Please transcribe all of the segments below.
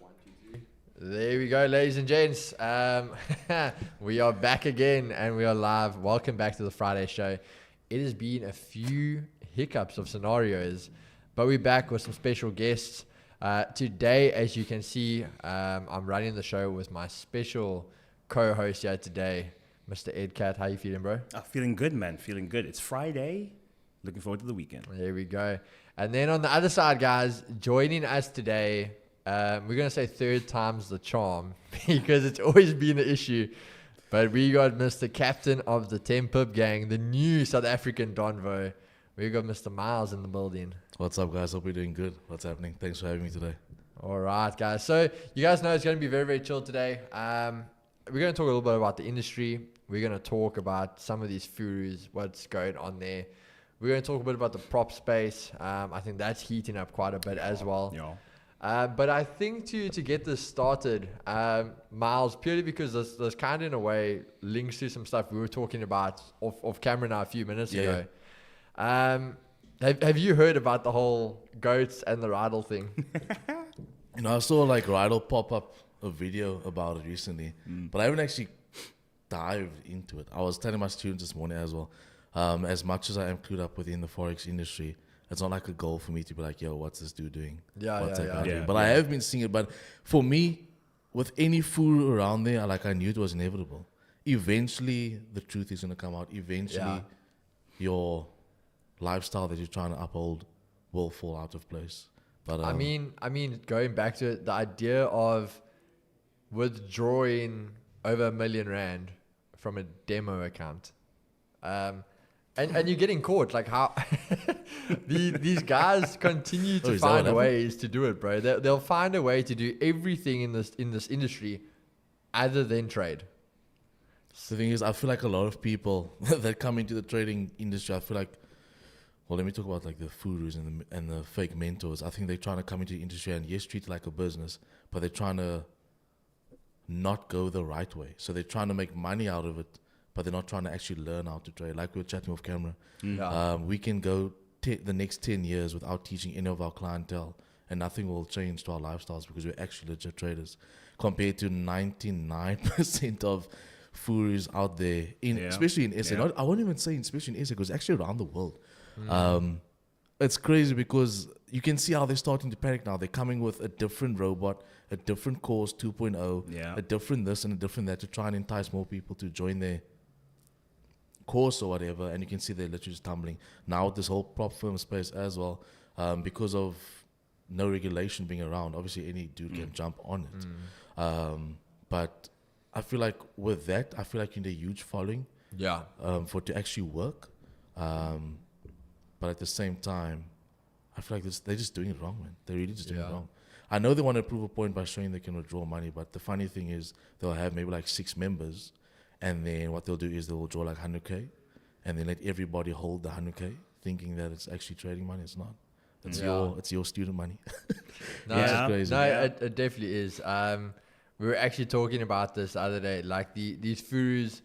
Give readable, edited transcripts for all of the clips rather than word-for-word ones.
1, 2, 3. There we go, ladies and gents. We are back again and we are live. Welcome back to the Friday show. It has been a few hiccups of scenarios, but we're back with some special guests. Today, as you can see, I'm running the show with my special co-host here today, Mr. Ed Cat. How you feeling, bro? Feeling good, man. Feeling good. It's Friday. Looking forward to the weekend. There we go. And then on the other side, guys, joining us today, we're going to say third time's the charm because it's always been an issue. But we got Mr. Captain of the 10 Pip Gang, the new South African Donvo. We got Mr. Myles in the building. What's up, guys? Hope you're doing good. What's happening? Thanks for having me today. All right, guys. So you guys know it's going to be very, very chill today. We're going to talk a little bit about the industry. We're going to talk about some of these furus, what's going on there. We're going to talk a bit about the prop space. I think that's heating up quite a bit as well. Yeah. But I think to get this started, Myles, purely because this kind of in a way links to some stuff we were talking about off camera now a few minutes ago. Have you heard about the whole goats and the Rydal thing? I saw like Rydal pop up a video about it recently, but I haven't actually dived into it. I was telling my students this morning as well, as much as I am clued up within the Forex industry, it's not like a goal for me to be like, yo, what's this dude doing? What's that guy doing? But I have been seeing it. But for me, with any food around there, I knew it was inevitable. Eventually, the truth is going to come out. Eventually, your lifestyle that you're trying to uphold will fall out of place. But I mean, going back to it, the idea of withdrawing over R1 million from a demo account, and you're getting caught. Like how these guys continue to find ways to do it, bro. They'll find a way to do everything in this industry, other than trade. The thing is, I feel like a lot of people that come into the trading industry, I feel like, well, let me talk about like the gurus and the fake mentors. I think they're trying to come into the industry and yes, treat it like a business, but they're trying to not go the right way. So they're trying to make money out of it, but they're not trying to actually learn how to trade. Like we were chatting off camera, we can go the next 10 years without teaching any of our clientele, and nothing will change to our lifestyles because we're actually legit traders, compared to 99% of furus out there, especially in SA. I won't even say especially in SA, because actually around the world. It's crazy because you can see how they're starting to panic now. They're coming with a different robot, a different course 2.0, a different this and a different that to try and entice more people to join their course or whatever. And you can see they're literally just tumbling. Now with this whole prop firm space as well, because of no regulation being around, obviously any dude can jump on it. But I feel like with that, I feel like you need a huge following for it to actually work. But at the same time, I feel like they're just doing it wrong, man. They're really just doing it wrong. I know they want to prove a point by showing they can withdraw money, but the funny thing is they'll have maybe like 6 members, and then what they'll do is they'll withdraw like 100K, and then let everybody hold the 100K, thinking that it's actually trading money. It's not. It's your student money. No, crazy. No, it definitely is. We were actually talking about this the other day. Like these furus,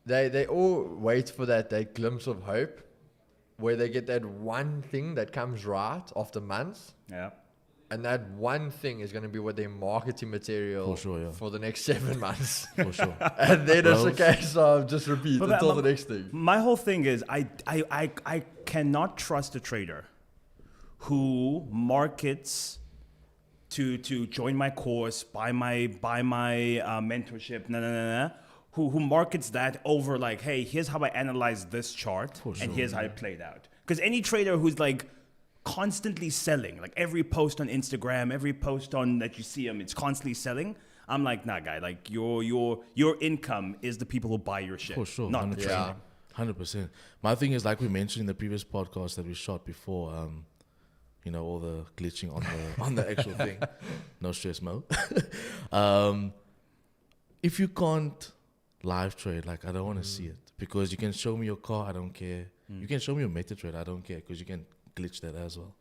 they all wait for that glimpse of hope, where they get that one thing that comes right after months. Yeah. And that one thing is going to be what their marketing material for the next 7 months. For sure. And then it's a case of just repeat until the next thing. My whole thing is I cannot trust a trader who markets to join my course, buy my mentorship, who markets that over like, hey, here's how I analyze this chart, and here's how it played out. Because any trader who's like constantly selling, like every post on Instagram, every post on that you see him, it's constantly selling. I'm like, nah, guy, like your income is the people who buy your shit, not the trader. 100%. My thing is, like we mentioned in the previous podcast that we shot before, all the glitching on the actual thing. No stress, Mo. If you can't live trade, like I don't want to see it, because you can show me your car, I don't care. You can show me your MetaTrader, I don't care, because you can glitch that as well.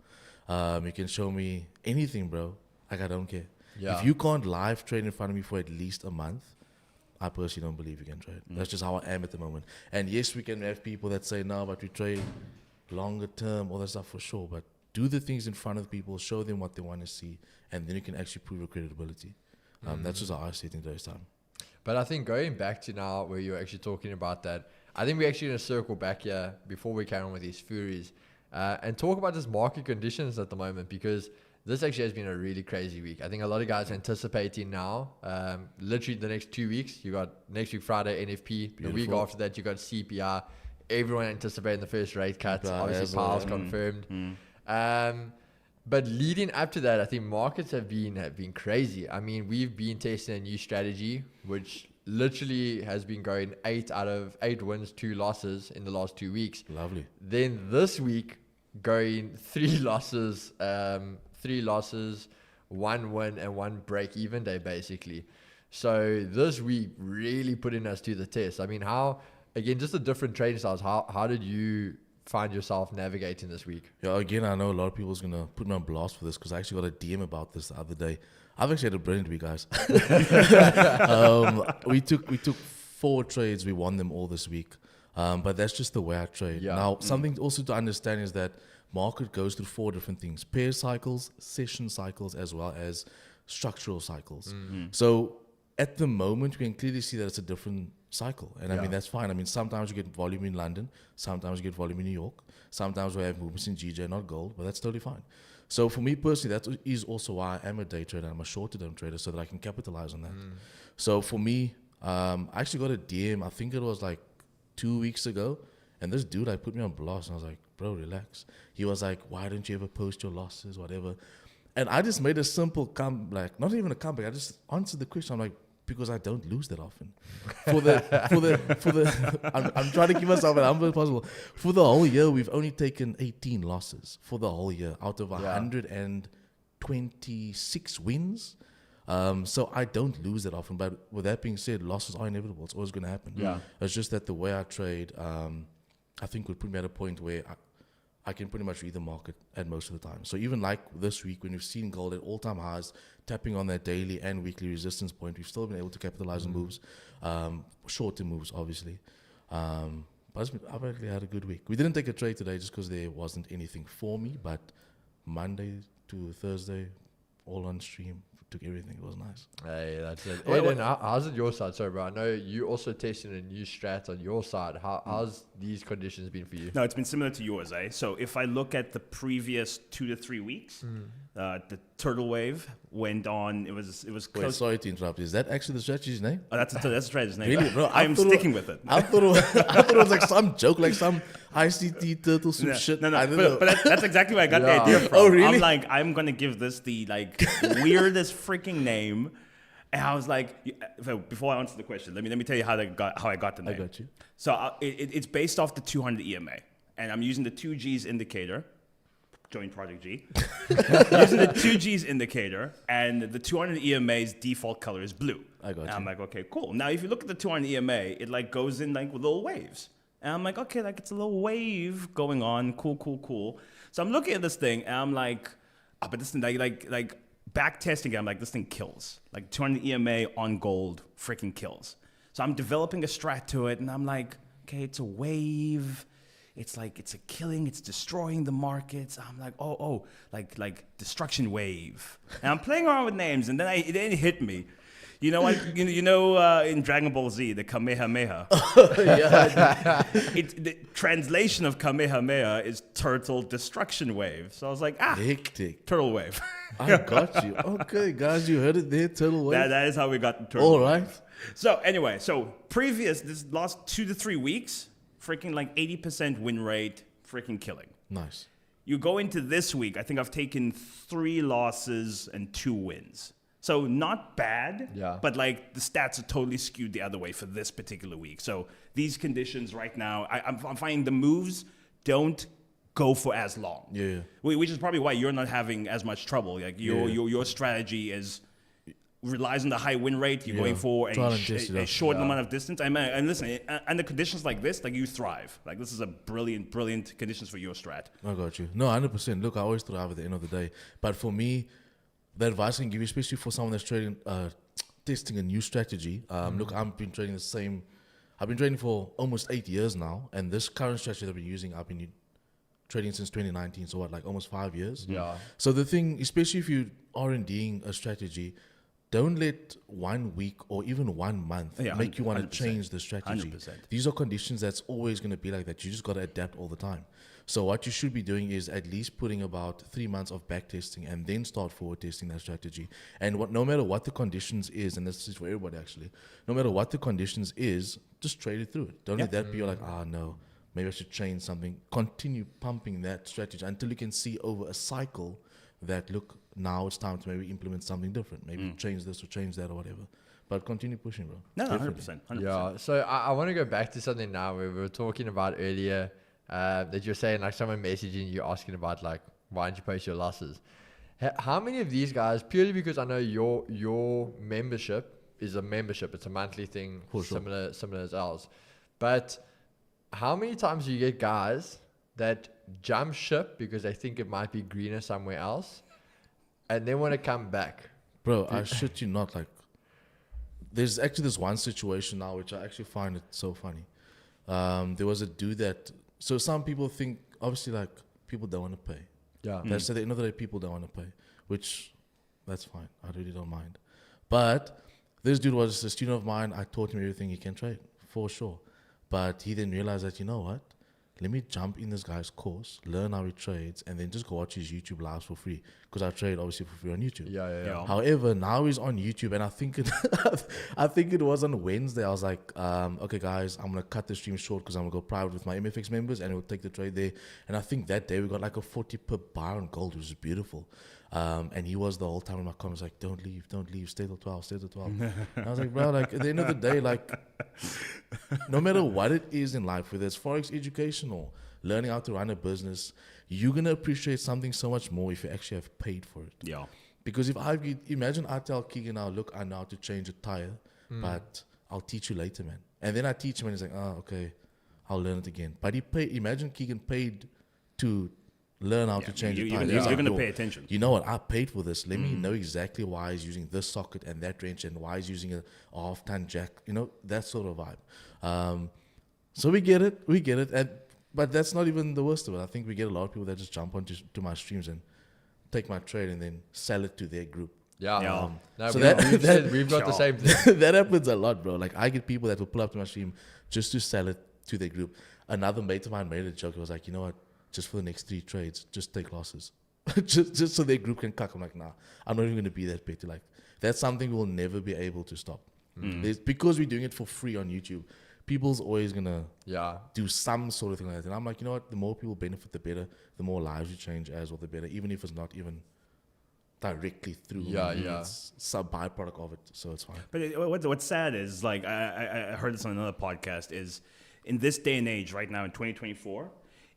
You can show me anything, bro. Like I don't care. If you can't live trade in front of me for at least a month, I personally don't believe you can trade. That's just how I am at the moment. And yes, we can have people that say no, but we trade longer term, all that stuff for sure. But do the things in front of people, show them what they want to see, and then you can actually prove your credibility. That's just how I see it in today's time. But I think going back to now where you're actually talking about that, I think we're actually going to circle back here before we carry on with these Furies and talk about just market conditions at the moment, because this actually has been a really crazy week. I think a lot of guys are anticipating now, literally the next 2 weeks. You got next week, Friday, NFP. Beautiful. The week after that, you got CPI. Everyone anticipating the first rate cuts. Obviously, Powell's confirmed. But leading up to that, I think markets have been crazy. I mean, we've been testing a new strategy, which literally has been going 8 out of 8 wins, 2 losses in the last 2 weeks. Lovely. Then this week, going 3 losses, 1 win, and 1 break-even day, basically. So this week really putting us to the test. I mean, again, just the different trading styles. How did you find yourself navigating this week? Yeah, again, I know a lot of people's gonna put me on blast for this because I actually got a DM about this the other day. I've actually had a brilliant week, guys. We took 4 trades. We won them all this week. But that's just the way I trade. Yeah. Now, something also to understand is that market goes through 4 different things: pair cycles, session cycles, as well as structural cycles. So at the moment, we can clearly see that it's a different cycle. And I mean, that's fine. I mean, sometimes you get volume in London, sometimes you get volume in New York, sometimes we have movements in GJ, not gold, but that's totally fine. So for me personally, that is also why I am a day trader. I'm a short-term trader so that I can capitalize on that. So for me, I actually got a DM, I think it was like 2 weeks ago, and this dude, I put me on blast, and I was like, bro, relax. He was like, why don't you ever post your losses, whatever. And I just made a simple comeback, not even a comeback, I just answered the question. I'm like, because I don't lose that often. I'm trying to keep myself as humble as possible. For the whole year, we've only taken 18 losses for the whole year out of 126 wins. So I don't lose that often. But with that being said, losses are inevitable. It's always going to happen. Yeah. It's just that the way I trade, I think would put me at a point where I can pretty much read the market at most of the time. So even like this week, when we've seen gold at all-time highs, tapping on that daily and weekly resistance point, we've still been able to capitalize on moves, short-term moves, obviously. But I've actually had a good week. We didn't take a trade today just because there wasn't anything for me, but Monday to Thursday, all on stream, took everything. It was nice. Hey, that's it. Aiden, how's it your side? Sorry, bro. I know you also testing a new strat on your side. How's these conditions been for you? No, it's been similar to yours, eh? So if I look at the previous 2 to 3 weeks, the turtle wave went on. It was Wait, close. sorry to interrupt. Is that actually the strategy's name? Oh, that's the trader's name. Really, bro? I'm sticking with it. I thought it was like some joke, like some ICT turtle soup shit. No, I don't know. but that's exactly where I got the Yeah. idea from. Oh, really? I'm like, I'm gonna give this the like weirdest freaking name, and I was like, before I answer the question, let me tell you how I got the name. I got you. So it's based off the 200 EMA, and I'm using the 2Gs indicator. Join Project G. Using the 2Gs indicator, and the 200 EMA's default color is blue. I got And you. I'm like, okay, cool. Now, if you look at the 200 EMA, it like goes in like with little waves. And I'm like, okay, like it's a little wave going on. Cool. So I'm looking at this thing, and I'm like, oh, but this thing, like back testing it, I'm like, this thing kills. Like 200 EMA on gold freaking kills. So I'm developing a strat to it, and I'm like, okay, it's a wave. It's like, it's a killing, it's destroying the markets. I'm like, like destruction wave. And I'm playing around with names, and then it hit me. You know what? In Dragon Ball Z, the Kamehameha. The translation of Kamehameha is turtle destruction wave. So I was like, Hectic. turtle wave. I got you. Okay, guys, you heard it there, turtle wave. that is how we got the turtle All wave. right. So anyway, this last 2 to 3 weeks, freaking like 80% win rate, freaking killing. Nice. You go into this week, I think I've taken 3 losses and 2 wins. So not bad, but like the stats are totally skewed the other way for this particular week. So these conditions right now, I'm finding the moves don't go for as long. Yeah. Which is probably why you're not having as much trouble. Like your strategy relies on the high win rate. You're going for a short amount of distance. And listen, under conditions like this, like you thrive. Like this is a brilliant conditions for your strat. I got you. No, 100%. Look, I always thrive at the end of the day. But for me, the advice I can give you, especially for someone that's trading, testing a new strategy. Look, I've been trading for almost 8 years now, and this current strategy that I've been using, trading since 2019, so what, like almost 5 years? Yeah. So the thing, especially if you R&Ding a strategy, don't let 1 week or even 1 month make you want to 100%. change the strategy. 100%. These are conditions that's always going to be like that. You just got to adapt all the time. So what you should be doing is at least putting about 3 months of back testing and then start forward testing that strategy. And no matter what the conditions is, and this is for everybody actually, no matter what the conditions is, just trade it through it. Don't let that be like, no, maybe I should change something. Continue pumping that strategy until you can see over a cycle that, look, now it's time to maybe implement something different. Maybe change this or change that or whatever. But continue pushing, bro. No, Definitely. 100%. 100%. Yeah. So I want to go back to something now we were talking about earlier, that you're saying like someone messaging you asking about like, why don't you post your losses? How many of these guys, purely because I know your membership is a membership, it's a monthly thing, similar as ours. But how many times do you get guys that jump ship because they think it might be greener somewhere else and then want to come back? Bro, I shit you not. Like, there's actually this one situation now which I actually find it so funny. There was a dude that, so some people think, obviously, like, people don't want to pay. Yeah. That's at the end of the day, people don't want to pay, which, that's fine. I really don't mind. But this dude was a student of mine. I taught him everything he can trade, for sure. But he then realized that, you know what? Let me jump in this guy's course, learn how he trades, and then just go watch his YouTube lives for free. Because I trade obviously for free on YouTube. Yeah. However, now he's on YouTube, and I think it was on Wednesday. I was like, okay, guys, I'm gonna cut the stream short because I'm gonna go private with my MFX members, and we'll take the trade there. And I think that day we got like a 40 pip buy on gold, which is beautiful. And he was the whole time in my comments like, don't leave, stay till 12, stay till 12. And I was like, bro, like at the end of the day, like, no matter what it is in life, whether it's Forex education or learning how to run a business, you're going to appreciate something so much more if you actually have paid for it. Yeah. Because imagine I tell Keegan now, look, I know how to change a tire, but I'll teach you later, man. And then I teach him and he's like, okay, I'll learn it again. But imagine Keegan paid to learn how to change a tire. You're Like, going to pay attention. you know what, I paid for this. Let me know exactly why he's using this socket and that wrench and why he's using a half-ton jack. You know, that sort of vibe. So we get it. But that's not even the worst of it. I think we get a lot of people that just jump onto my streams and take my trade and then sell it to their group. Yeah. No, So we've got the same thing. That happens a lot, bro. Like, I get people that will pull up to my stream just to sell it to their group. Another mate of mine made a joke. He was like, you know what? Just for the next 3 trades, just take losses. just so their group can cuck. I'm like, nah, I'm not even going to be that petty. Like, that's something we'll never be able to stop. Because we're doing it for free on YouTube, people's always going to do some sort of thing like that. And I'm like, you know what? The more people benefit, the better. The more lives you change as well, the better. Even if it's not even directly through. It's some byproduct of it, so it's fine. But what's sad is, like, I heard this on another podcast, is in this day and age right now in 2024,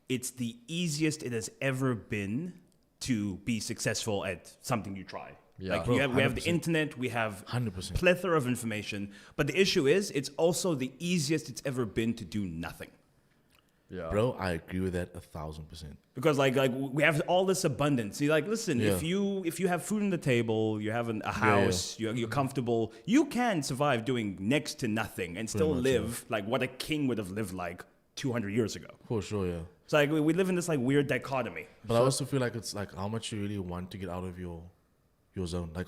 it's the easiest it has ever been to be successful at something you try. Yeah. Like, Bro, we have the 100%. internet, we have 100%. plethora of information, but the issue is it's also the easiest it's ever been to do nothing. Yeah. Bro, I agree with that 1,000%. Because like we have all this abundance. You're like, listen, Yeah. if you have food on the table, you have a house, you're comfortable, you can survive doing next to nothing and still much, live like what a king would have lived like 200 years ago. For sure, yeah. So like we live in this like weird dichotomy. But I also feel like it's like how much you really want to get out of your zone. Like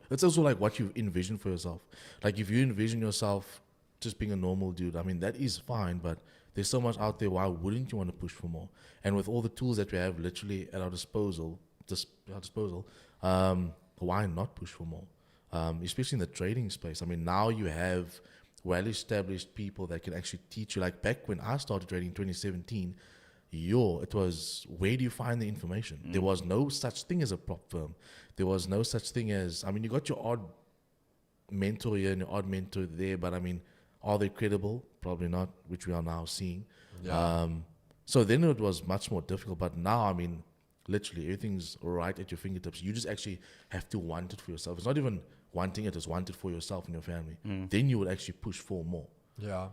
it's also like what you envision for yourself. Like if you envision yourself just being a normal dude, I mean that is fine, but there's so much out there. Why wouldn't you want to push for more? And with all the tools that we have literally at our disposal, why not push for more? Especially in the trading space. I mean, now you have well-established people that can actually teach you. Like back when I started trading in 2017, it was, where do you find the information? There was no such thing as a prop firm. There was no such thing as, I mean, you got your odd mentor here and your odd mentor there, but I mean, are they credible? Probably not, which we are now seeing. Yeah. So then it was much more difficult, but now, I mean, literally everything's right at your fingertips. You just actually have to want it for yourself. It's not even wanting it, it's want it for yourself and your family. Then you would actually push for more. Yeah.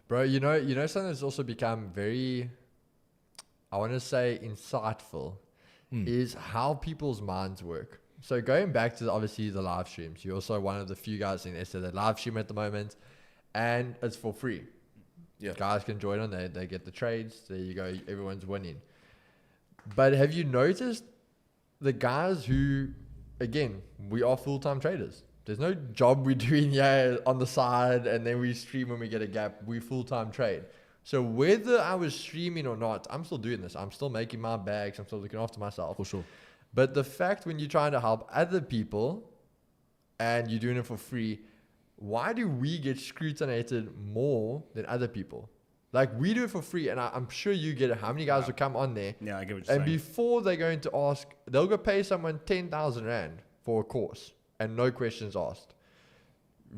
Bro, you know something that's also become very, I want to say insightful, is how people's minds work. So going back to obviously the live streams, you're also one of the few guys in SA that live stream at the moment, and it's for free. Yeah. Guys can join on, they get the trades, there you go, everyone's winning. But have you noticed the guys who, again, we are full-time traders. There's no job we're doing here on the side and then we stream when we get a gap. We full-time trade. So whether I was streaming or not, I'm still doing this. I'm still making my bags. I'm still looking after myself. For sure. But the fact when you're trying to help other people and you're doing it for free, why do we get scrutinized more than other people? Like, we do it for free, and I'm sure you get it. How many guys will come on there? Yeah, I get what you're And saying. before they're going to ask, they'll go pay someone 10,000 Rand for a course and no questions asked.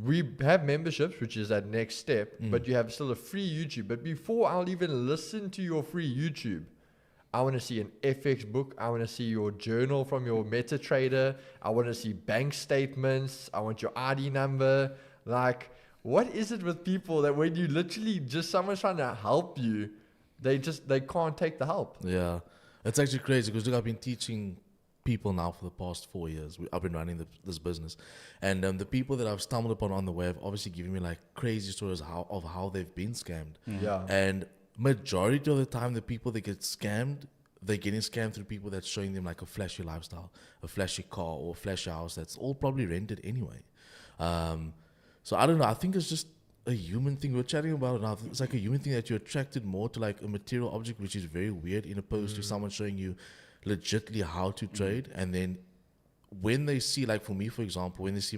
We have memberships, which is that next step, but you have still a free YouTube. But before I'll even listen to your free YouTube, I want to see an FX book. I want to see your journal from your MetaTrader. I want to see bank statements. I want your ID number. Like, what is it with people that when you literally just someone's trying to help you, they can't take the help? Yeah, it's actually crazy because look, I've been teaching people now for the past 4 years. I've been running this business, and the people that I've stumbled upon on the way have obviously given me like crazy stories of how they've been scammed. Yeah. And majority of the time, the people that get scammed, they're getting scammed through people that's showing them like a flashy lifestyle, a flashy car, or a flashy house that's all probably rented anyway. So I don't know. I think it's just a human thing. We're chatting about it now. It's like a human thing that you're attracted more to like a material object, which is very weird, in opposed to someone showing you legitly how to trade. And then when they see, like for me, for example, when they see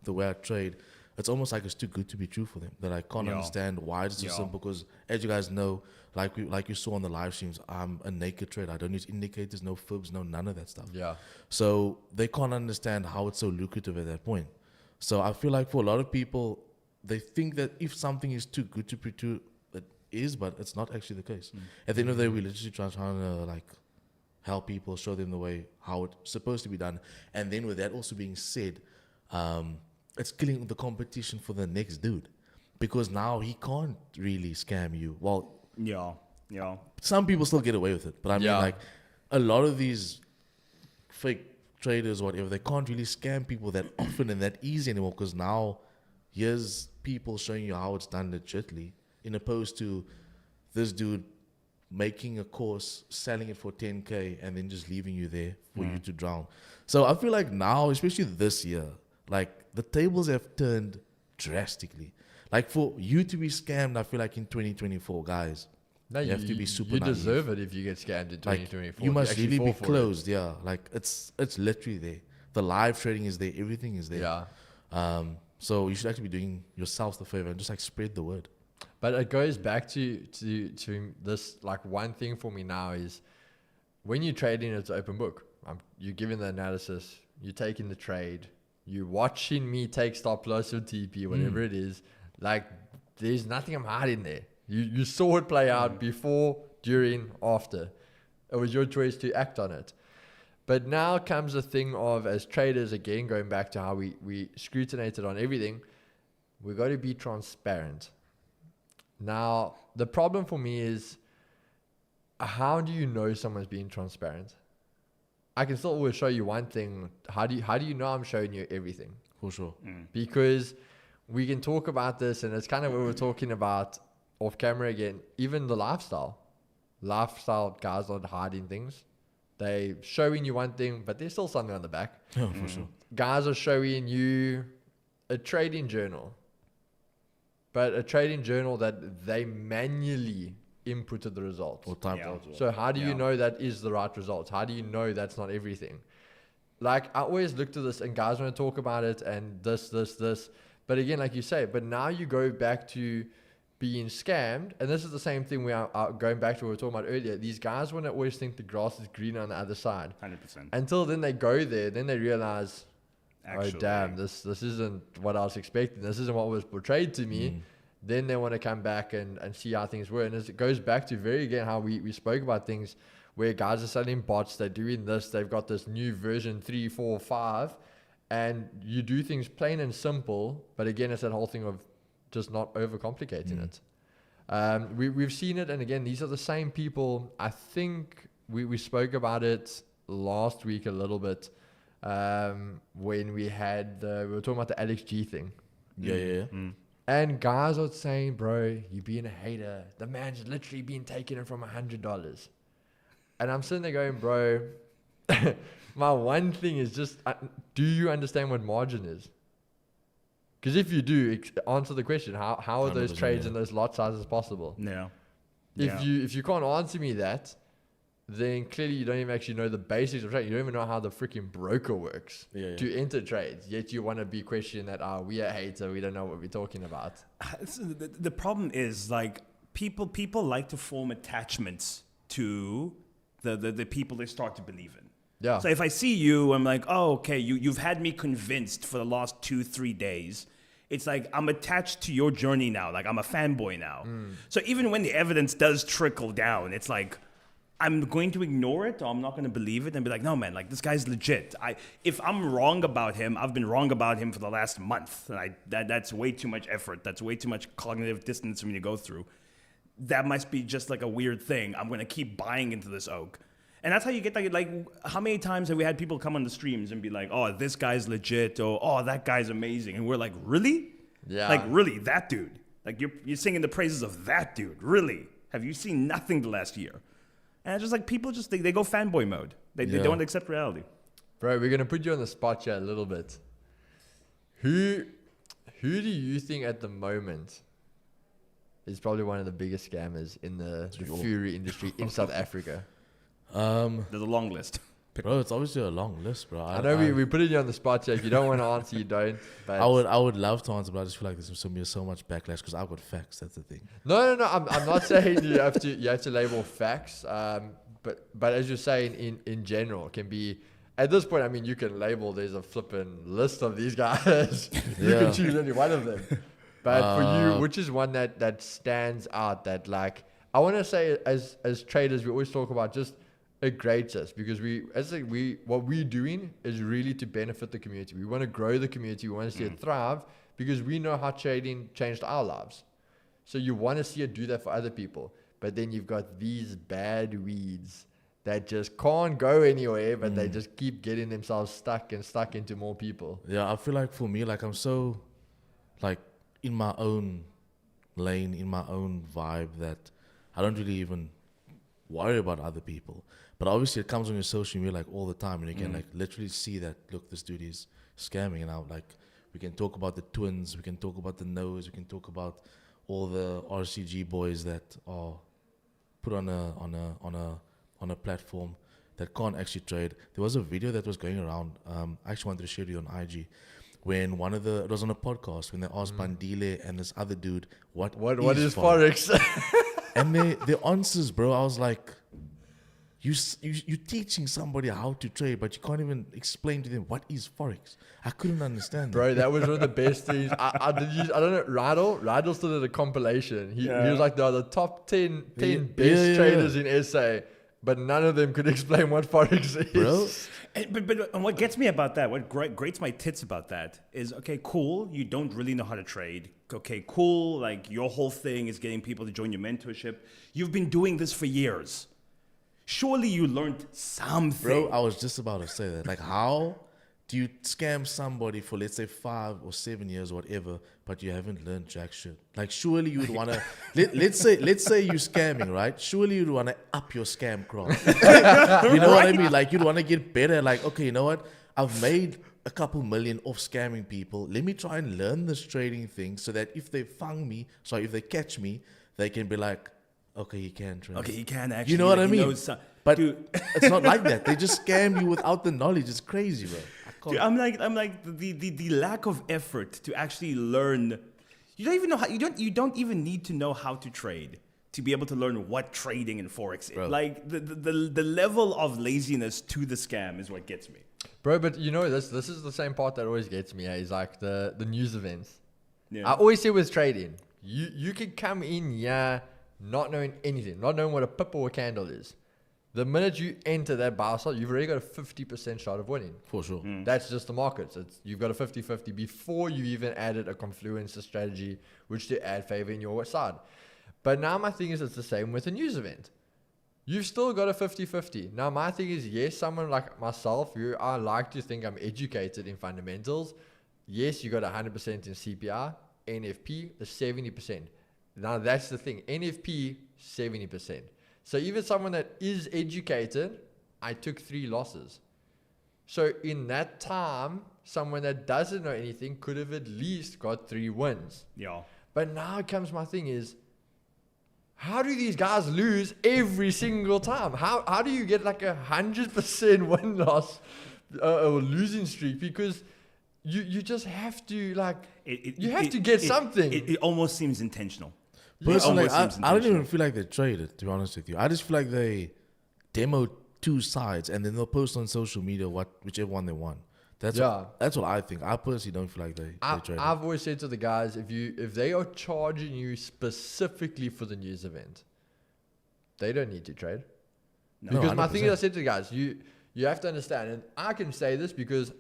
the way I trade, it's almost like it's too good to be true for them. That I can't understand why it's so simple. Because as you guys know, like you saw on the live streams, I'm a naked trader. I don't use indicators, no fibs, none of that stuff. Yeah. So they can't understand how it's so lucrative at that point. So I feel like for a lot of people, they think that if something is too good to be true, it is, but it's not actually the case. At the end of the day, we're literally trying to like help people, show them the way how it's supposed to be done. And then with that also being said, it's killing the competition for the next dude, because now he can't really scam you. Well, Yeah. some people still get away with it, but I mean, like a lot of these fake traders, whatever, they can't really scam people that often and that easy anymore, because now here's people showing you how it's done legitly, in opposed to this dude making a course, selling it for 10K, and then just leaving you there for you to drown. So I feel like now, especially this year, like the tables have turned drastically. Like for you to be scammed, I feel like in 2024, guys, No, you have to be super You naive. deserve it if you get scammed in Like 2024. you must actually really fall be for it. closed. Yeah, like it's literally there. The live trading is there. Everything is there. Yeah. So you should actually be doing yourself the favor and just like spread the word. But it goes back to this, like, one thing for me now is when you're trading, it's open book. You're giving the analysis, you're taking the trade, you're watching me take stop loss or TP, whatever it is. Like, there's nothing I'm hiding there. You saw it play out before, during, after. It was your choice to act on it. But now comes the thing of, as traders, again, going back to how we scrutinize it on everything, we've got to be transparent. Now, the problem for me is, how do you know someone's being transparent? I can still always show you one thing. How do you know I'm showing you everything? For sure. Because we can talk about this, and it's kind of what we're talking about off camera again. Even the lifestyle guys aren't hiding things. They showing you one thing, but there's still something on the back. Yeah, for sure. Guys are showing you a trading journal, but a trading journal that they manually inputted the results. Or typed Yeah. out. So how do you know that is the right results? How do you know that's not everything? Like, I always look to this, and guys want to talk about it and this. But again, like you say, but now you go back to being scammed. And this is the same thing we are going back to what we were talking about earlier. These guys want to always think the grass is greener on the other side. 100%. Until then they go there, then they realize, Actually, oh damn, this isn't what I was expecting. This isn't what was portrayed to me. Then they want to come back and see how things were. And it goes back to again how we spoke about things where guys are selling bots, they're doing this, they've got this new version 3, 4, 5, and you do things plain and simple, but again, it's that whole thing of just not overcomplicating it. We've seen it, and again, these are the same people. I think we spoke about it last week a little bit when we were talking about the Alex G thing. Yeah. And guys are saying, bro, you're being a hater. The man's literally been taking it from $100. And I'm sitting there going, bro, my one thing is just, do you understand what margin is? Because if you do, answer the question. How are those 100%, trades yeah. and those lot sizes possible? Yeah. If you can't answer me that, then clearly you don't even actually know the basics of trading. You don't even know how the freaking broker works to enter trades. Yet you want to be questioning that, we are hater, we don't know what we're talking about. The problem is like people like to form attachments to the people they start to believe in. Yeah. So if I see you, I'm like, oh, okay, you've had me convinced for the last 2-3 days. It's like I'm attached to your journey now. Like I'm a fanboy now. So even when the evidence does trickle down, it's like I'm going to ignore it or I'm not going to believe it and be like, no, man, like this guy's legit. If I'm wrong about him, I've been wrong about him for the last month. And that's way too much effort. That's way too much cognitive dissonance for me to go through. That must be just like a weird thing. I'm going to keep buying into this oak. And that's how you get like how many times have we had people come on the streams and be like, oh, this guy's legit, or oh, that guy's amazing. And we're like, really? Yeah. Like, really, that dude? Like, you're singing the praises of that dude. Really? Have you seen nothing the last year? And it's just like people just, they go fanboy mode. They don't accept reality. Bro, we're going to put you on the spot here a little bit. Who do you think at the moment is probably one of the biggest scammers in the Fury industry in South Africa? There's a long list. Bro, it's obviously a long list, bro. I know we put you on the spot here. If you don't want to answer, you don't. But I would love to answer, but I just feel like there's so much backlash because I've got facts. That's the thing. No. I'm not saying you have to label facts. But as you're saying, in general, can be at this point. I mean, you can label. There's a flipping list of these guys. You can choose any one of them. But for you, which is one that stands out? That like I want to say, as traders, we always talk about just. It grates us because what we're doing is really to benefit the community. We want to grow the community. We want to see it thrive because we know how trading changed our lives. So you want to see it do that for other people. But then you've got these bad weeds that just can't go anywhere, but they just keep getting themselves stuck into more people. Yeah, I feel like for me, like I'm so like in my own lane, in my own vibe that I don't really even worry about other people. But obviously it comes on your social media like all the time and you can like literally see that, look, this dude is scamming. And now like we can talk about the twins, we can talk about the Noahs, we can talk about all the RCG boys that are put on a platform that can't actually trade. There was a video that was going around, I actually wanted to share it on IG, when it was on a podcast when they asked Bandile and this other dude what is Forex? And the answers, bro, I was like, you're teaching somebody how to trade, but you can't even explain to them what is Forex. I couldn't understand that. Bro, that was one of the best things. I don't know, Rydell still did a compilation. He was like the top 10 best traders in SA, but none of them could explain what Forex is. Bro. And what gets me about that, what grates my tits about that is, okay, cool, you don't really know how to trade. Okay, cool, like your whole thing is getting people to join your mentorship. You've been doing this for years. Surely you learned something. Bro, I was just about to say that. Like, how do you scam somebody for, let's say, 5 or 7 years or whatever, but you haven't learned jack shit? Like, surely you would want to, let's say you're scamming, right? Surely you'd want to up your scam craft. You know what I mean? Like, you'd want to get better. Like, okay, you know what? I've made a couple million off scamming people. Let me try and learn this trading thing so that if they if they catch me, they can be like, okay, he can trade. Okay, he can actually. You know what I mean? But dude. It's not like that. They just scam you without the knowledge. It's crazy, bro. Dude, I'm like the lack of effort to actually learn. You don't even know how. You don't even need to know how to trade to be able to learn what trading in Forex is. Bro. Like the level of laziness to the scam is what gets me. Bro, but you know, this is the same part that always gets me, is like the news events. Yeah. I always say with trading, you can come in not knowing anything, not knowing what a pip or a candle is. The minute you enter that buy side, you've already got a 50% shot of winning. For sure. That's just the markets. You've got a 50-50 before you even added a confluence strategy, which to add favor in your side. But now my thing is, it's the same with a news event. You've still got a 50-50. Now my thing is, yes, someone like myself, who I like to think I'm educated in fundamentals, yes, you got 100% in CPI, NFP, the 70%. Now that's the thing. NFP, 70%. So even someone that is educated, I took 3 losses. So in that time, someone that doesn't know anything could have at least got 3 wins. Yeah. But now comes my thing is, how do these guys lose every single time? How do you get like 100% win-loss or losing streak? Because you just have to like, you have to get something. It almost seems intentional. Personally, Almost I don't even intentional. feel like they traded, to be honest with you. I just feel like they demoed 2 sides and then they'll post on social media whichever one they want. That's what I think. I personally don't feel like they traded. I've always said to the guys, if they are charging you specifically for the news event, they don't need to trade. No, Because my thing is, I 100%. said to the guys, you have to understand, and I can say this because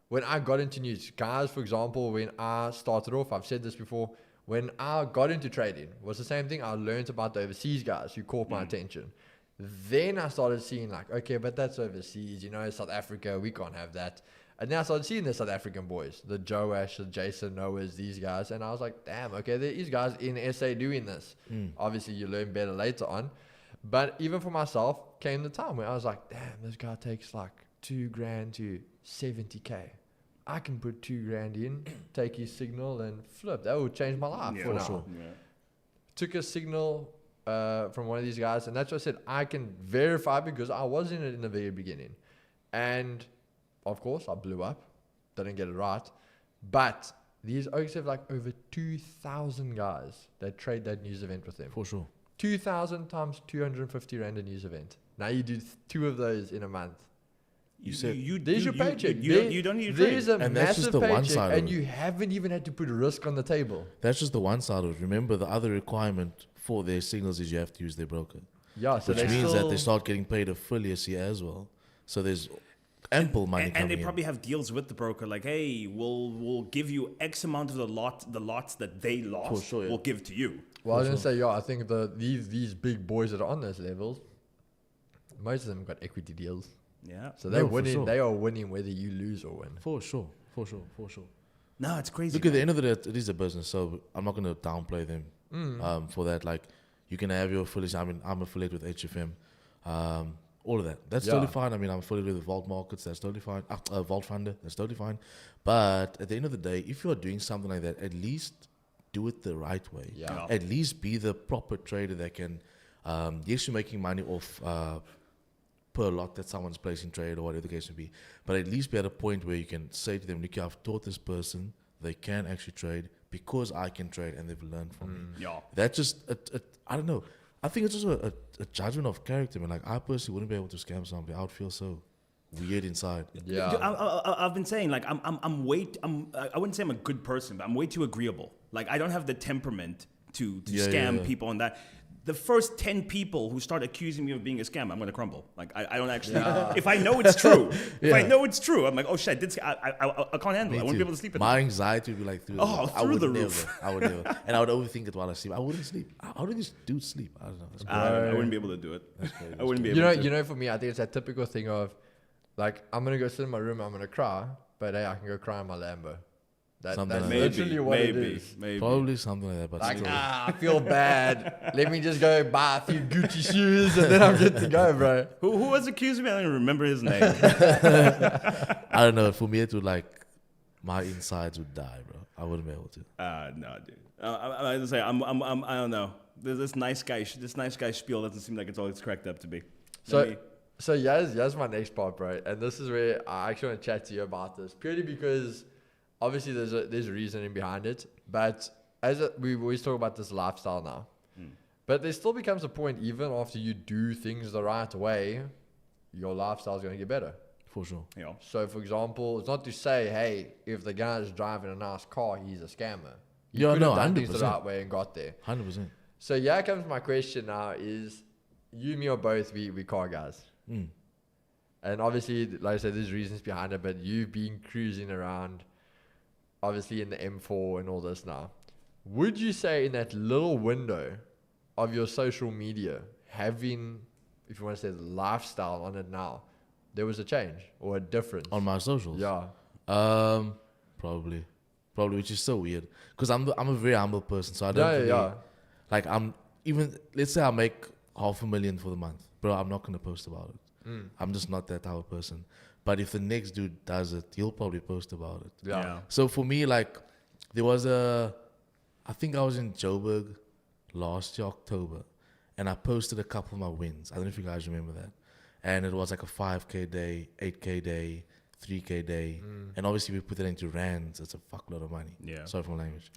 when I got into news, guys, for example, when I started off, I've said this before, when I got into trading, was the same thing. I learned about the overseas guys who caught my attention. Then I started seeing like, okay, but that's overseas, South Africa, we can't have that. And then I started seeing the South African boys, the Joash, the Jason Noahs, these guys. And I was like, damn, okay, there is guys in SA doing this. Obviously, you learn better later on. But even for myself, came the time where I was like, damn, this guy takes like $2,000 to 70K. I can put $2,000 in, take his signal and flip. That would change my life for now. sure. Yeah. Took a signal from one of these guys, and that's what I said I can verify because I was in it in the very beginning. And of course, I blew up, didn't get it right. But these Oaks have like over 2,000 guys that trade that news event with them. For sure. 2,000 times 250 Rand a news event. Now you do 2 of those in a month. There's your paycheck. You don't need to trade. There's a And that's just massive the one paycheck, side of and it. you haven't even had to put risk on the table. That's just the one side of it. Remember, the other requirement for their signals is you have to use their broker. Yeah, so Which they means still, that they start getting paid affiliacy as well. So there's ample money And coming they in. probably have deals with the broker, like, hey, we'll give you X amount of the lots that they lost, For sure, yeah. we'll give to you. well, I was going to say, I think these big boys that are on those levels, most of them got equity deals. Yeah. So they're No, for winning. sure. They are winning whether you lose or win. For sure. No, it's crazy. Look, at the end of the day, it is a business, so I'm not going to downplay them for that. Like, you can have your affiliation. I mean, I'm affiliated with HFM. All of that. That's totally Yeah. fine. I mean, I'm affiliated with Vault Markets. That's totally fine. Vault Funder. That's totally fine. But at the end of the day, if you're doing something like that, at least do it the right way. Yeah. At least be the proper trader that can, yes, you're making money off per lot that someone's placing trade or whatever the case may be. But at least be at a point where you can say to them, look, I've taught this person they can actually trade because I can trade and they've learned from me. Yeah. That's just, I don't know. I think it's also a judgment of character, man. Like, I personally wouldn't be able to scam somebody. I would feel so weird inside. Yeah. I've been saying, like, I wouldn't say I'm a good person, but I'm way too agreeable. Like, I don't have the temperament to scam people on that. The first 10 people who start accusing me of being a scam, I'm going to crumble. Like, I don't actually, if I know it's true, I'm like, oh shit, I can't handle it. I wouldn't be able to sleep at night. My anxiety would be like through the roof. I through would the never. roof. I would never. And I would overthink it while I sleep. I wouldn't sleep. How do these dudes sleep? I don't know. That's I wouldn't be able to do it. I wouldn't be able to. You know, for me, I think it's that typical thing of, like, I'm gonna go sit in my room, I'm gonna cry, but hey, I can go cry in my Lambo. That's Something like literally what it is. maybe. Probably something like that, but Like, still. I feel bad. Let me just go buy a few Gucci shoes and then I'm good to go, bro. Who was accusing me? I don't even remember his name. I don't know. For me, it would like, my insides would die, bro. I wouldn't be able to. No, dude. I was say I don't know. This nice guy spiel doesn't seem like it's all it's cracked up to be. So here's my next part, bro. And this is where I actually want to chat to you about this. Purely because obviously there's a reasoning behind it. But we always talk about this lifestyle now. But there still becomes a point, even after you do things the right way, your lifestyle is going to get better. For sure. Yeah. So, for example, it's not to say, hey, if the guy is driving a nice car, he's a scammer. He Yeah, could no, have done things the 100%. right way and got there. 100%. So, here comes my question now is, you and me are both, we car guys. And obviously, like I said, there's reasons behind it, but you've been cruising around, obviously in the M4 and all this now. Would you say in that little window of your social media, having, if you want to say the lifestyle on it now, there was a change or a difference? On my socials? Yeah. Probably, which is so weird. Because I'm a very humble person, so I don't really, like, I'm even, let's say I make 500,000 for the month, bro, I'm not gonna post about it. I'm just not that type of person. But if the next dude does it, he'll probably post about it. Yeah. So for me, like, there was I think I was in Joburg last year, October, and I posted a couple of my wins. I don't know if you guys remember that. And it was like a 5K day, 8K day, 3K day. And obviously we put it into rands. It's a fuckload of money. Yeah. Sorry for my language.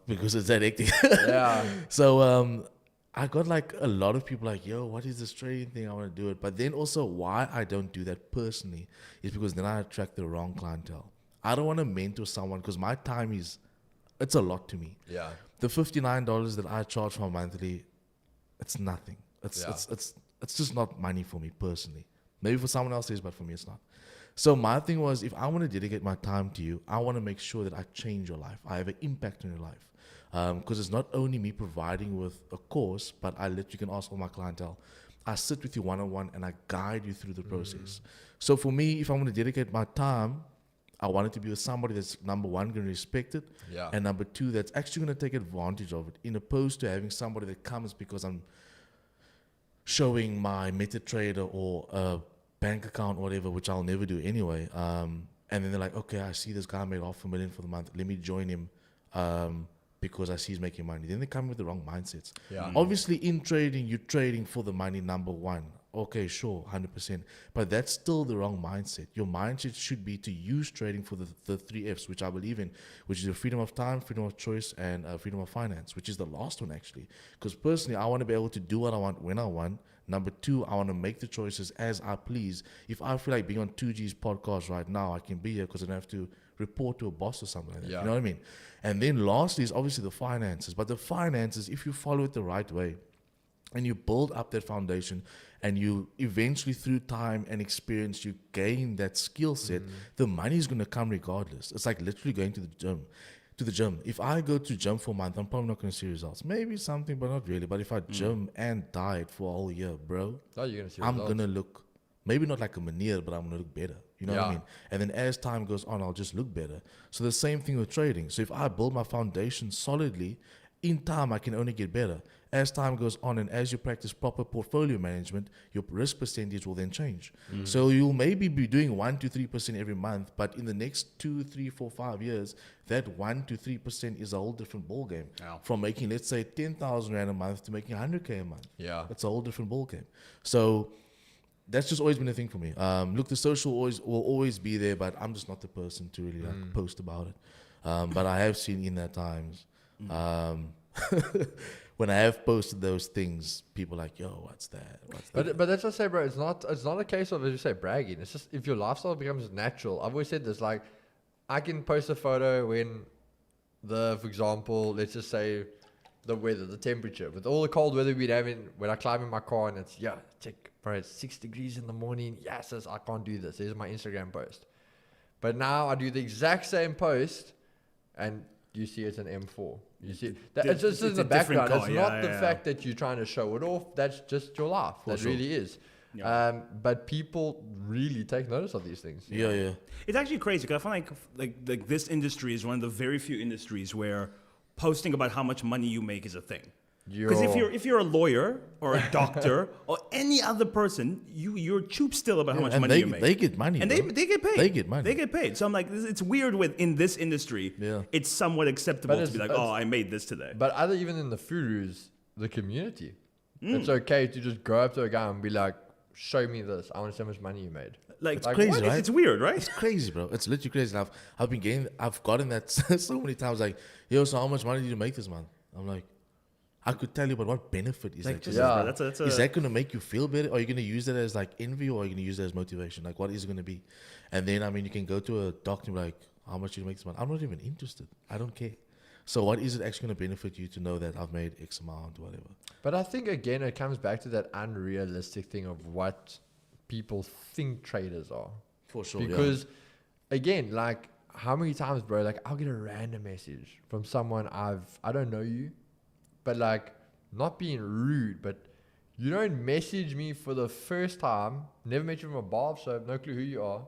Because it's that hectic. Yeah. So I got like a lot of people like, yo, what is this trading thing? I want to do it. But then also why I don't do that personally is because then I attract the wrong clientele. I don't want to mentor someone because my time it's a lot to me. Yeah. The $59 that I charge for monthly, it's nothing. It's just not money for me personally. Maybe for someone else it is, but for me it's not. So my thing was, if I want to dedicate my time to you, I want to make sure that I change your life. I have an impact on your life. Because it's not only me providing with a course, but I literally can ask all my clientele. I sit with you one-on-one and I guide you through the process. So for me, if I want to dedicate my time, I want it to be with somebody that's, number one, going to respect it. Yeah. And number two, that's actually going to take advantage of it, in opposed to having somebody that comes because I'm showing my MetaTrader or a bank account or whatever, which I'll never do anyway. And then they're like, okay, I see this guy made $500,000 for the month. Let me join him because I see he's making money. Then they come with the wrong mindsets. Yeah. Obviously, in trading, you're trading for the money, number one. Okay, sure, 100%. But that's still the wrong mindset. Your mindset should be to use trading for the 3 Fs, which I believe in, which is the freedom of time, freedom of choice, and freedom of finance, which is the last one, actually. Because personally, I want to be able to do what I want when I want. Number two, I want to make the choices as I please. If I feel like being on 2G's podcast right now, I can be here because I don't have to report to a boss or something like that. Yeah. You know what I mean? And then lastly is obviously the finances. But the finances, if you follow it the right way, and you build up that foundation, and you eventually through time and experience, you gain that skill set, the money is going to come regardless. It's like literally going to the gym. If I go to gym for a month, I'm probably not going to see results. Maybe something, but not really. But if I gym and diet for a whole year, bro, Oh, you're gonna see I'm results. going to look, maybe not like a meneer, but I'm going to look better. You know what I Yeah. mean? And then as time goes on, I'll just look better. So the same thing with trading. So if I build my foundation solidly, in time, I can only get better. As time goes on and as you practice proper portfolio management, your risk percentage will then change. So you'll maybe be doing 1 to 3% every month, but in the next 2, 3, 4, 5 years, that 1 to 3% is a whole different ball game. Yeah. From making, let's say, 10,000 Rand a month to making 100K a month. Yeah. That's a whole different ball game. So that's just always been a thing for me. Look, the social will always be there, but I'm just not the person to really like post about it. But I have seen in that times, when I have posted those things, people are like, yo, what's that? What's that? But that's what I say, bro. It's not a case of, as you say, bragging. It's just if your lifestyle becomes natural. I've always said this, like, I can post a photo when for example, let's just say the weather, the temperature, with all the cold weather we'd having, when I climb in my car and it's, check, bro, it's 6 degrees in the morning. Yes, I can't do this. There's my Instagram post. But now I do the exact same post and you see it's an M4. You see, it's just in it's the a different background. car, It's yeah, not the yeah. fact that you're trying to show it off. That's just your life. That sure. really is. Yeah. But people really take notice of these things. Yeah. It's actually crazy because I find like this industry is one of the very few industries where posting about how much money you make is a thing. Because if you're a lawyer or a doctor or any other person, you're choop still about how much and money they, you make. they get money. And bro. they get paid. They get money. They get paid. So I'm like, it's weird in this industry. Yeah. It's somewhat acceptable But to be like, oh, I made this today. But even in the Furus, the community, it's okay to just go up to a guy and be like, show me this. I want to see how much money you made. Like, it's crazy, what? right? It's weird, right? It's crazy, bro. It's literally crazy. And I've gotten that so many times. Like, yo, so how much money did you make this month? I'm like, I could tell you, but what benefit is Like, that? just, Yeah. bro, that's a, Is that going to make you feel better? Or are you going to use that as like envy, or are you going to use that as motivation? Like, what is it going to be? And then, I mean, you can go to a doctor and be like, how much did you make this month? I'm not even interested. I don't care. So what is it actually going to benefit you to know that I've made X amount or whatever? But I think, again, it comes back to that unrealistic thing of what people think traders are. For sure. Because, again, like, how many times, bro, like, I'll get a random message from someone I don't know you, but, like, not being rude, but you don't message me for the first time, never met you from a bar, so no clue who you are,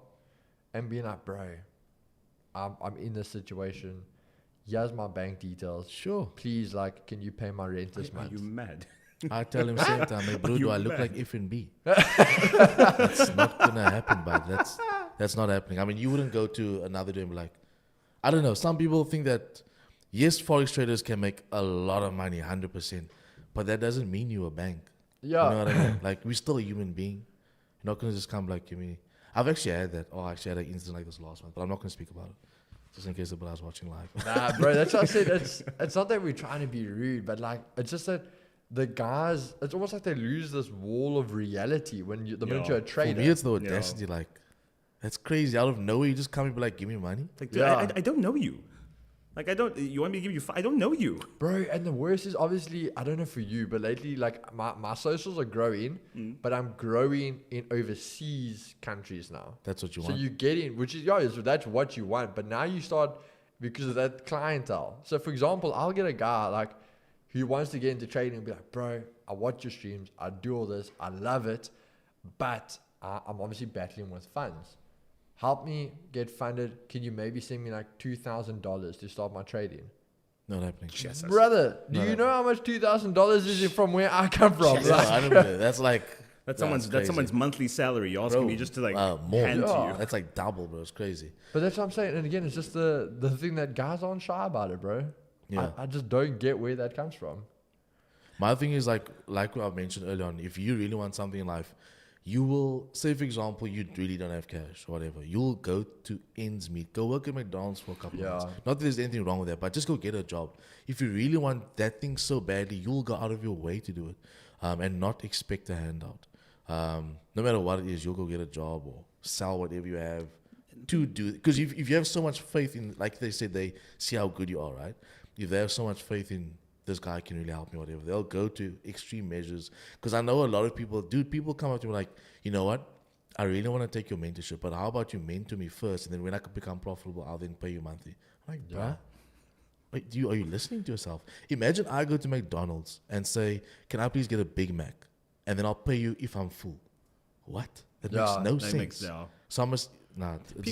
and being like, bro, I'm in this situation. Here's my bank details. Sure. Please, like, can you pay my rent this Are month? you mad? I tell him same time, hey, bro, do I look like FNB? That's not gonna happen, but that's not happening. I mean, you wouldn't go to another day and be like, I don't know. Some people think that yes, forex traders can make a lot of money, 100%, but that doesn't mean you're a bank. Yeah. You know what I mean? Like, we're still a human being. You're not gonna just come like, give me. I've actually had that. Oh, I actually had an incident like this last month, but I'm not gonna speak about it. Just in case the was watching live. Nah, bro, that's what I said. It's not that we're trying to be rude, but like, it's just that the guys, it's almost like they lose this wall of reality when the minute you're a For trader. me, it's the audacity. Like, that's crazy. Out of nowhere, you just come and be like, give me money. Like, dude, I don't know you. Like, you want me to give you, I don't know you. Bro, and the worst is obviously, I don't know for you, but lately, like, my socials are growing, but I'm growing in overseas countries now. That's what you So want. you get in, which is, that's what you want. But now you start, because of that clientele. So, for example, I'll get a guy, like, who wants to get into trading and be like, bro, I watch your streams, I do all this, I love it, but I'm obviously battling with funds. Help me get funded. Can you maybe send me like $2,000 to start my trading? Not happening. Jesus. Brother, do you know how much $2,000 is from where I come from? Yeah, I don't know. That's like That's crazy. someone's monthly salary. You're asking Bro, me just to like more. hand to you. That's like double, bro. It's crazy. But that's what I'm saying. And again, it's just the thing that guys aren't shy about it, bro. Yeah. I just don't get where that comes from. My thing is like what I mentioned earlier on. If you really want something in life, you will say, for example, you really don't have cash or whatever. You'll go to ends meet. Go work at McDonald's for a couple of months. Not that there's anything wrong with that, but just go get a job. If you really want that thing so badly, you'll go out of your way to do it, and not expect a handout. No matter what it is, you'll go get a job or sell whatever you have to do. Because if you have so much faith in, like they said, they see how good you are, right? If they have so much faith in, this guy can really help me, whatever, they'll go to extreme measures. Because I know a lot of people, people come up to me like, you know what, I really want to take your mentorship, but how about you mentor me first, and then when I can become profitable, I'll then pay you monthly. I'm like, bruh, wait, are you listening to yourself? Imagine I go to McDonald's and say, can I please get a Big Mac, and then I'll pay you if I'm full. What? That makes no sense. So I must.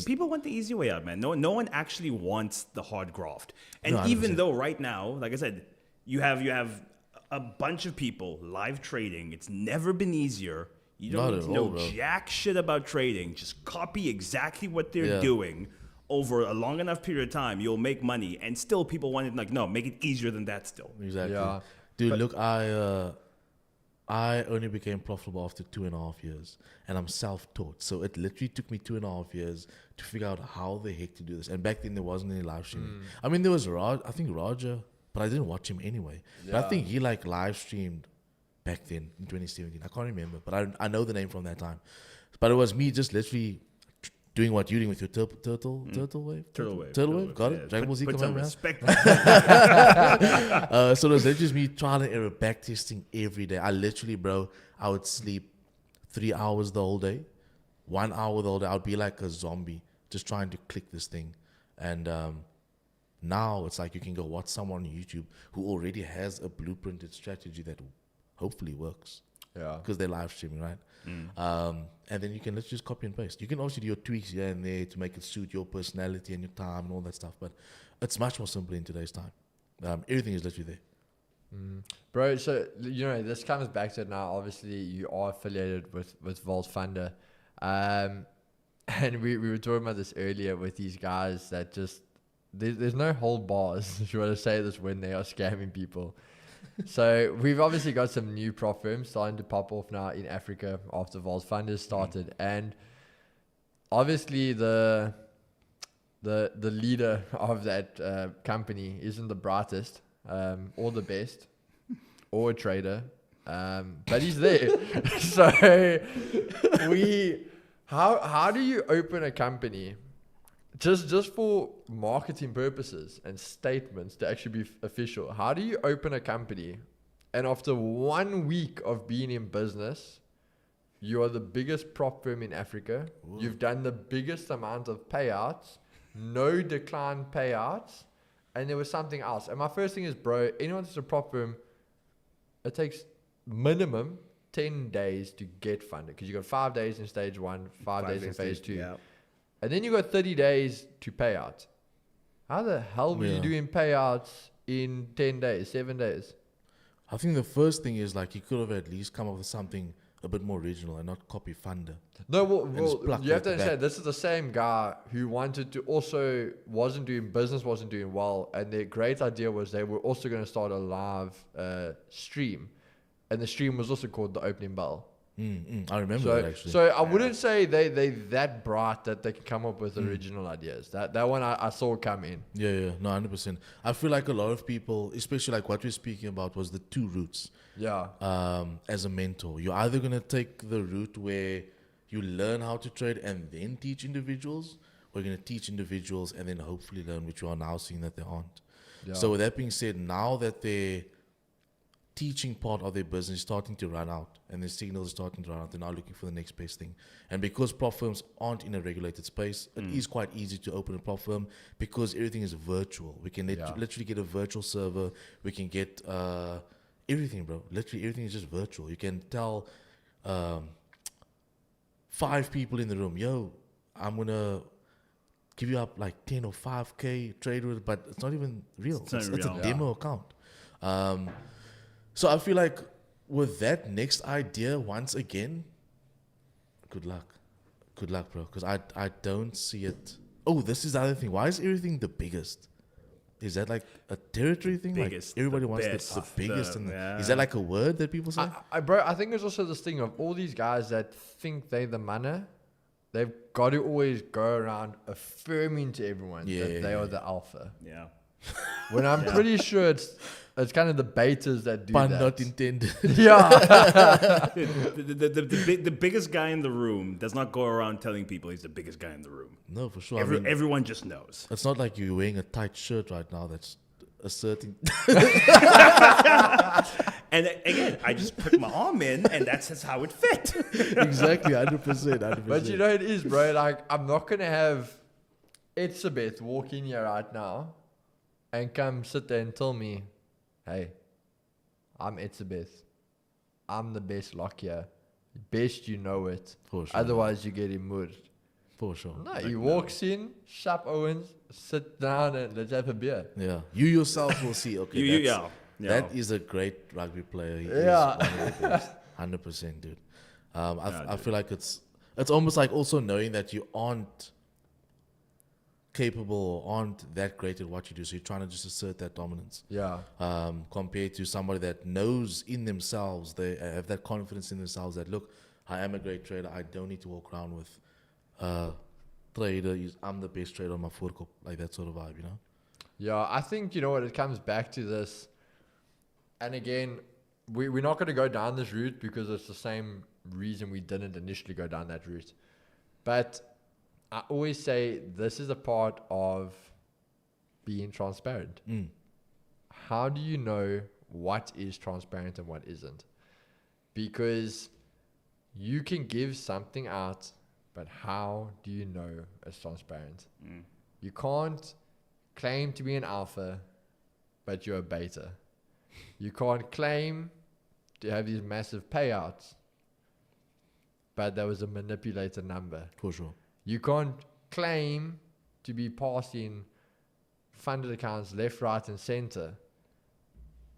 People want the easy way out, man. No one actually wants the hard graft. And No, even though right now, like I said, you have a bunch of people live trading. It's never been easier. You don't need to know jack shit about trading. Just copy exactly what they're doing over a long enough period of time. You'll make money. And still people want it like, no, make it easier than that still. Exactly. Yeah. Dude, look, I only became profitable after 2.5 years, and I'm self-taught. So it literally took me 2.5 years to figure out how the heck to do this. And back then there wasn't any live streaming. I mean, there was I think Roger, but I didn't watch him anyway. But I think he like live streamed back then in 2017. I can't remember, but I know the name from that time. But it was me just literally doing what you're doing with your turtle wave. Got it. Dragon Ball Z Put some command, respect. so it was literally just me trial and error, back testing every day. I literally, bro, I would sleep 3 hours the whole day, 1 hour the whole day. I would be like a zombie, just trying to click this thing. And now it's like you can go watch someone on YouTube who already has a blueprinted strategy that hopefully works. Yeah. Because they're live streaming, right? And then you can let's just copy and paste. You can obviously do your tweaks here and there to make it suit your personality and your time and all that stuff. But it's much more simple in today's time. Everything is literally there. Bro, so, this comes back to it now. Obviously, you are affiliated with Vault Funder. And we were talking about this earlier with these guys that just, there's no hold bars, if you want to say this, when they are scamming people. So we've obviously got some new prop firms starting to pop off now in Africa after Vault Funder started. And obviously the leader of that company isn't the brightest or the best or a trader, but he's there. So how do you open a company just for marketing purposes and statements to actually be official? How do you open a company and after 1 week of being in business, you are the biggest prop firm in Africa? Ooh. You've done the biggest amount of payouts, no decline payouts, and there was something else. And my first thing is, bro, anyone that's a prop firm, it takes minimum 10 days to get funded because you got 5 days in stage 1, 5 days in phase 2. Yeah. And then you got 30 days to pay out. How the hell were you doing payouts in 10 days, 7 days? I think the first thing is like you could have at least come up with something a bit more original and not copy Thunder. No, just pluck you have it to at the understand, this is the same guy who wanted to also, wasn't doing well, and their great idea was they were also going to start a live stream, and the stream was also called The Opening Bell. I remember that actually. So I wouldn't say they that bright that they can come up with original ideas. That one I saw come in. Yeah, no, 100%. I feel like a lot of people, especially like what we're speaking about, was the two routes. Yeah. As a mentor, you're either gonna take the route where you learn how to trade and then teach individuals, or you're gonna teach individuals and then hopefully learn, which you are now seeing that they aren't. Yeah. So with that being said, now that their teaching part of their business is starting to run out and the signals are starting to run out, they're now looking for the next best thing. And because prop firms aren't in a regulated space, it is quite easy to open a prop firm because everything is virtual. We can literally get a virtual server. We can get everything, bro. Literally everything is just virtual. You can tell 5 people in the room, yo, I'm going to give you up like 10 or 5K trade with it, but it's not even real. It's a demo account. So I feel like with that next idea, once again, good luck. Good luck, bro. Because I don't see it. Oh, this is the other thing. Why is everything the biggest? Is that like a territory thing? Biggest, like everybody the wants best, the biggest. yeah. Is that like a word that people say? Bro, I think it's also this thing of all these guys that think they're the manna. They've got to always go around affirming to everyone that they are the alpha. Yeah. When I'm pretty sure it's kind of the betas that do Pun that. not intended. Yeah. The biggest guy in the room does not go around telling people he's the biggest guy in the room. No, for sure. Everyone just knows. It's not like you're wearing a tight shirt right now that's asserting. And again, I just put my arm in, and that's how it fit. Exactly, 100%. But you know it is, bro. Like, I'm not going to have Etzebeth walk in here right now and come sit there and tell me, hey, I'm Etzebeth. I'm the best lock here. Best you know it. For sure. Otherwise, you get immersed. For sure. No, he walks in, Shap Owens, sit down and let's have a beer. Yeah. You yourself will see, okay, Yeah. That is a great rugby player. He Yeah. is one of the best. 100%, dude. I feel like it's almost like also knowing that you aren't capable or aren't that great at what you do. So you're trying to just assert that dominance. Yeah. Compared to somebody that knows in themselves, they have that confidence in themselves that, look, I am a great trader. I don't need to walk around with trader. I'm the best trader on my voorkop. Like that sort of vibe, you know? Yeah, I think, you know what, it comes back to this. And again, we're not going to go down this route because it's the same reason we didn't initially go down that route. But I always say this is a part of being transparent. How do you know what is transparent and what isn't? Because you can give something out, but how do you know it's transparent? You can't claim to be an alpha, but you're a beta. You can't claim to have these massive payouts, but that was a manipulated number. For sure. You can't claim to be passing funded accounts left, right, and center,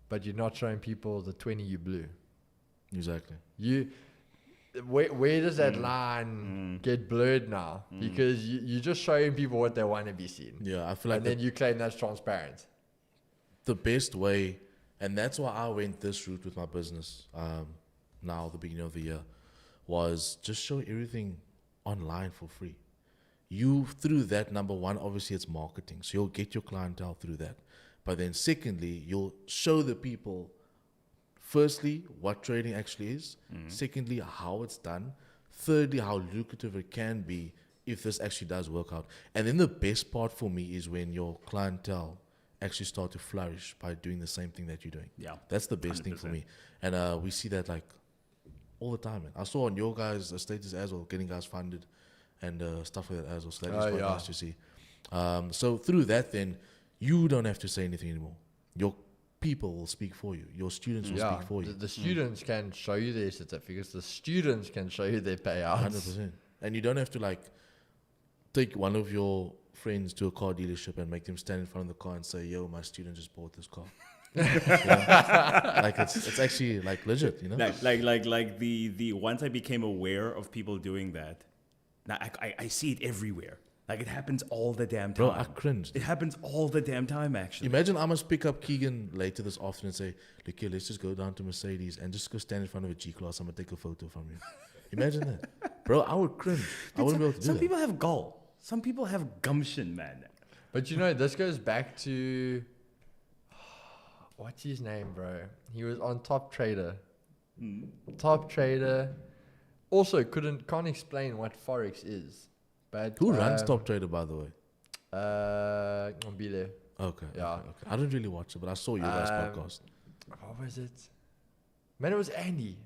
but you're not showing people the 20 you blew. Exactly. Where does that line get blurred now? Because you're just showing people what they want to be seen. Yeah, I feel like And then you claim that's transparent. the best way, and that's why I went this route with my business now, the beginning of the year, was just show everything online for free. You, through that, number one, obviously it's marketing. So you'll get your clientele through that. But then secondly, you'll show the people, firstly, what trading actually is. Secondly, how it's done. Thirdly, how lucrative it can be if this actually does work out. And then the best part for me is when your clientele actually start to flourish by doing the same thing that you're doing. Yeah. That's the best thing for me. And we see that like all the time, man. I saw on your guys' status as well, getting guys funded and stuff like that as well. So that is quite nice to see. So through that, then you don't have to say anything anymore. Your people will speak for you. Your students will speak for you. The students can show you their certificates. The students can show you their payouts. 100%. And you don't have to like take one of your friends to a car dealership and make them stand in front of the car and say, yo, my student just bought this car. Like it's actually like legit, you know. Like the once I became aware of people doing that, now I see it everywhere. Like it happens all the damn time. Bro, I cringed. It happens all the damn time, actually. Imagine I must pick up Keegan later this afternoon and say, look here, let's just go down to Mercedes and just go stand in front of a G-Class. I'm going to take a photo from you. Imagine that. Bro, I would cringe. I wouldn't be able to do Some that. people have gall. Some people have gumption, man. But you know, this goes back to what's his name, bro? He was on Top Trader. Top Trader. Also, can't explain what Forex is. But Who runs Top Trader, by the way? I'll be there. Okay. Yeah. Okay. I don't really watch it, but I saw your guys' podcast. What was it? Man, it was Andy.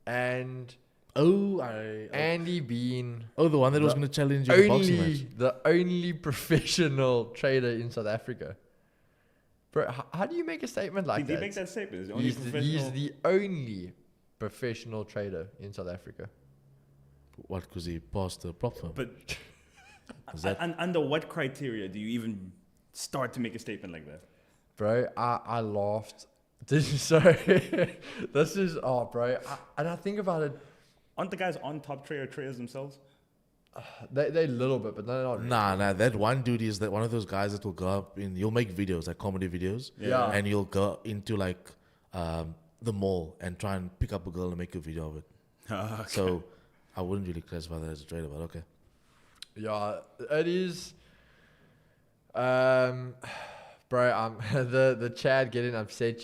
And Andy being the one that was going to challenge you in the boxing match. the only professional trader in South Africa. Bro, how do you make a statement like Did that? he make that statement? He's the only professional trader in South Africa. What? Because he passed the prop firm. But Is that- under what criteria do you even start to make a statement like that? Bro, I laughed. Sorry. This is, bro. And I think about it. Aren't the guys on Top Trader traders themselves? They little bit, but they're not. Nah. That one dude is that one of those guys that will go up in. You'll make videos, like comedy videos. Yeah. And you'll go into like the mall and try and pick up a girl and make a video of it. Okay. So I wouldn't really classify that as a trader, but okay. Yeah, it is. Bro, the Chad getting upset,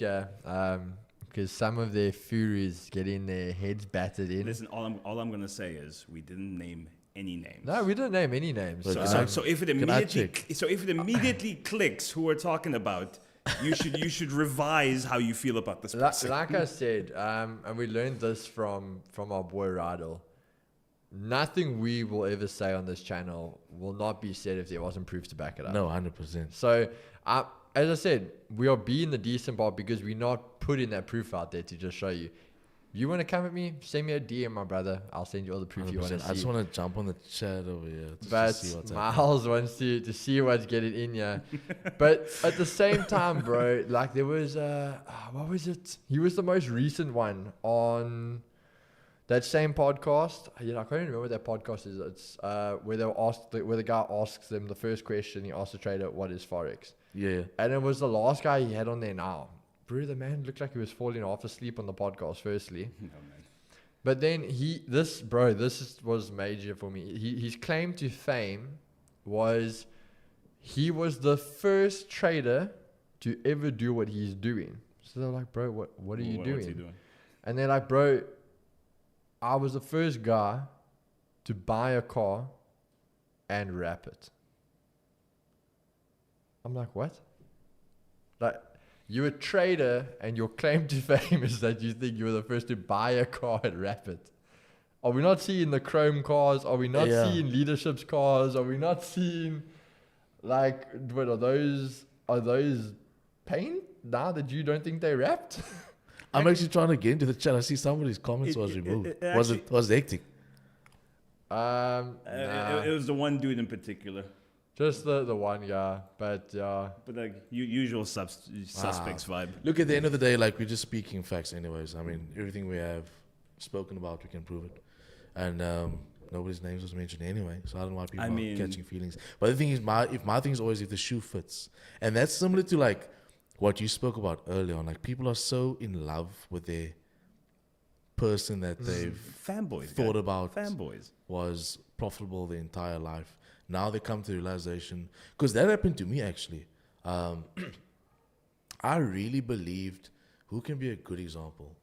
because some of their furies getting their heads battered in. Listen, all I'm gonna say is we didn't name any names. No, we didn't name any names. But So if it immediately clicks who we're talking about, you should revise how you feel about this person. Like I said, and we learned this from our boy Radel. Nothing we will ever say on this channel will not be said if there wasn't proof to back it up. No, 100%. So, as I said, we are being the decent part because we're not putting that proof out there to just show you. You want to come at me? Send me a DM, my brother. I'll send you all the proof you want to see. I just want to jump on the chat over here to But see what's Myles wants to see what's getting in here. But at the same time, bro, like there was, what was it? He was the most recent one on that same podcast. I can't even remember what that podcast is. It's where the guy asks them the first question. He asks the trader, "What is Forex?" Yeah. And it was the last guy he had on there now. Bro, the man looked like he was falling off asleep on the podcast, firstly. No, man. But then this was major for me. His claim to fame was he was the first trader to ever do what he's doing. So they're like, bro, what are you doing? What's he doing? And they're like, bro, I was the first guy to buy a car and wrap it. I'm like, what? Like, you're a trader and your claim to fame is that you think you were the first to buy a car and wrap it. Are we not seeing the chrome cars? Are we not seeing leadership's cars? Are we not seeing, like, what are those paint now that you don't think they wrapped? I'm actually trying to get into the chat. I see somebody's comments was removed. Was it hectic? Nah. It was the one dude in particular. Just the one guy, but But like usual suspects vibe. Look, at the end of the day, like, we're just speaking facts anyways. I mean, everything we have spoken about, we can prove it. And nobody's names was mentioned anyway, so I don't know why people are catching feelings. But the thing is, my thing is always if the shoe fits. And that's similar to like what you spoke about earlier on. Like, people are so in love with their person that they've thought about was profitable their entire life. Now they come to the realization, because that happened to me actually. I really believed, who can be a good example?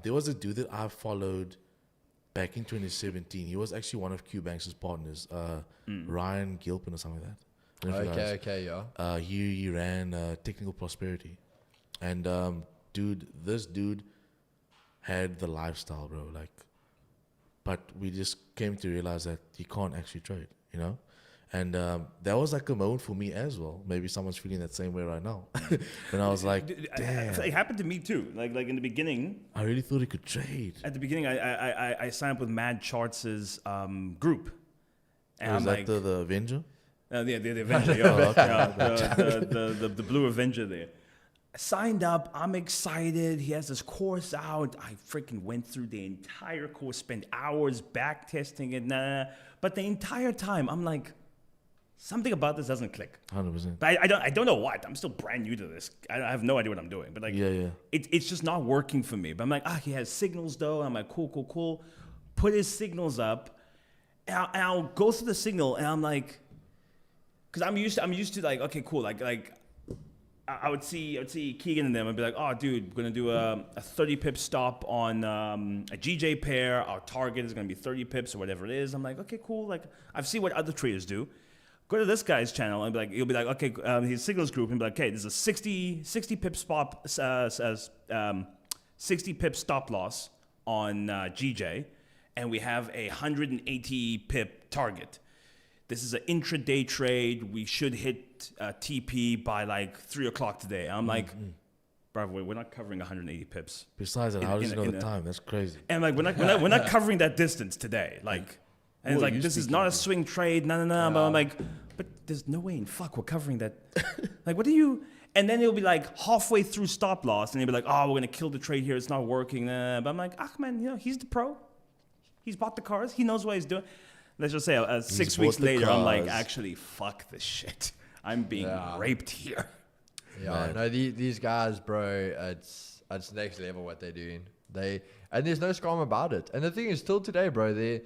There was a dude that I followed back in 2017. He was actually one of QBanks' partners, Ryan Gilpin or something like that. I don't know if you guys- okay, yeah. He ran Technical Prosperity. And this dude had the lifestyle, bro. Like, but we just came to realize that he can't actually trade, you know? And that was like a moment for me as well. Maybe someone's feeling that same way right now. And I was like, damn. It happened to me too. Like in the beginning. I really thought he could trade. At the beginning, I signed up with Mad Charts' group. And Was that the Avenger? The Avenger, yeah. The Blue Avenger there. Signed up. I'm excited. He has this course out. I freaking went through the entire course, spent hours back testing it. But the entire time, I'm like, something about this doesn't click. 100%. But I don't know what. I'm still brand new to this. I have no idea what I'm doing. But like, it's just not working for me. But I'm like, he has signals though. I'm like, cool. Put his signals up, and I'll go through the signal, and I'm like, because I'm used to like, okay, cool, like. I would see Keegan and them and be like, oh, dude, we're going to do a 30 pip stop on a GJ pair. Our target is going to be 30 pips or whatever it is. I'm like, okay, cool. Like, I've seen what other traders do. Go to this guy's channel and be like, he'll be like, okay, his signals group, and be like, okay, there's a 60 pip stop, 60 pip stop loss on GJ, and we have a 180 pip target. This is an intraday trade. We should hit TP by like 3 o'clock today. I'm like, bro, we're not covering 180 pips. Besides that, how does he know the time? That's crazy. And like, we're not covering that distance today. Like, and it's like, this is not a swing trade. No. But I'm like, but there's no way in fuck we're covering that. Like, what do you? And then it'll be like halfway through stop loss, and they'll be like, oh, we're gonna kill the trade here. It's not working. But I'm like, man, he's the pro. He's bought the cars. He knows what he's doing. Let's just say 6 weeks later, I'm like, actually, fuck this shit. I'm being raped here. Yeah, no, these guys, bro, it's next level what they're doing. And there's no scam about it. And the thing is, still today, bro,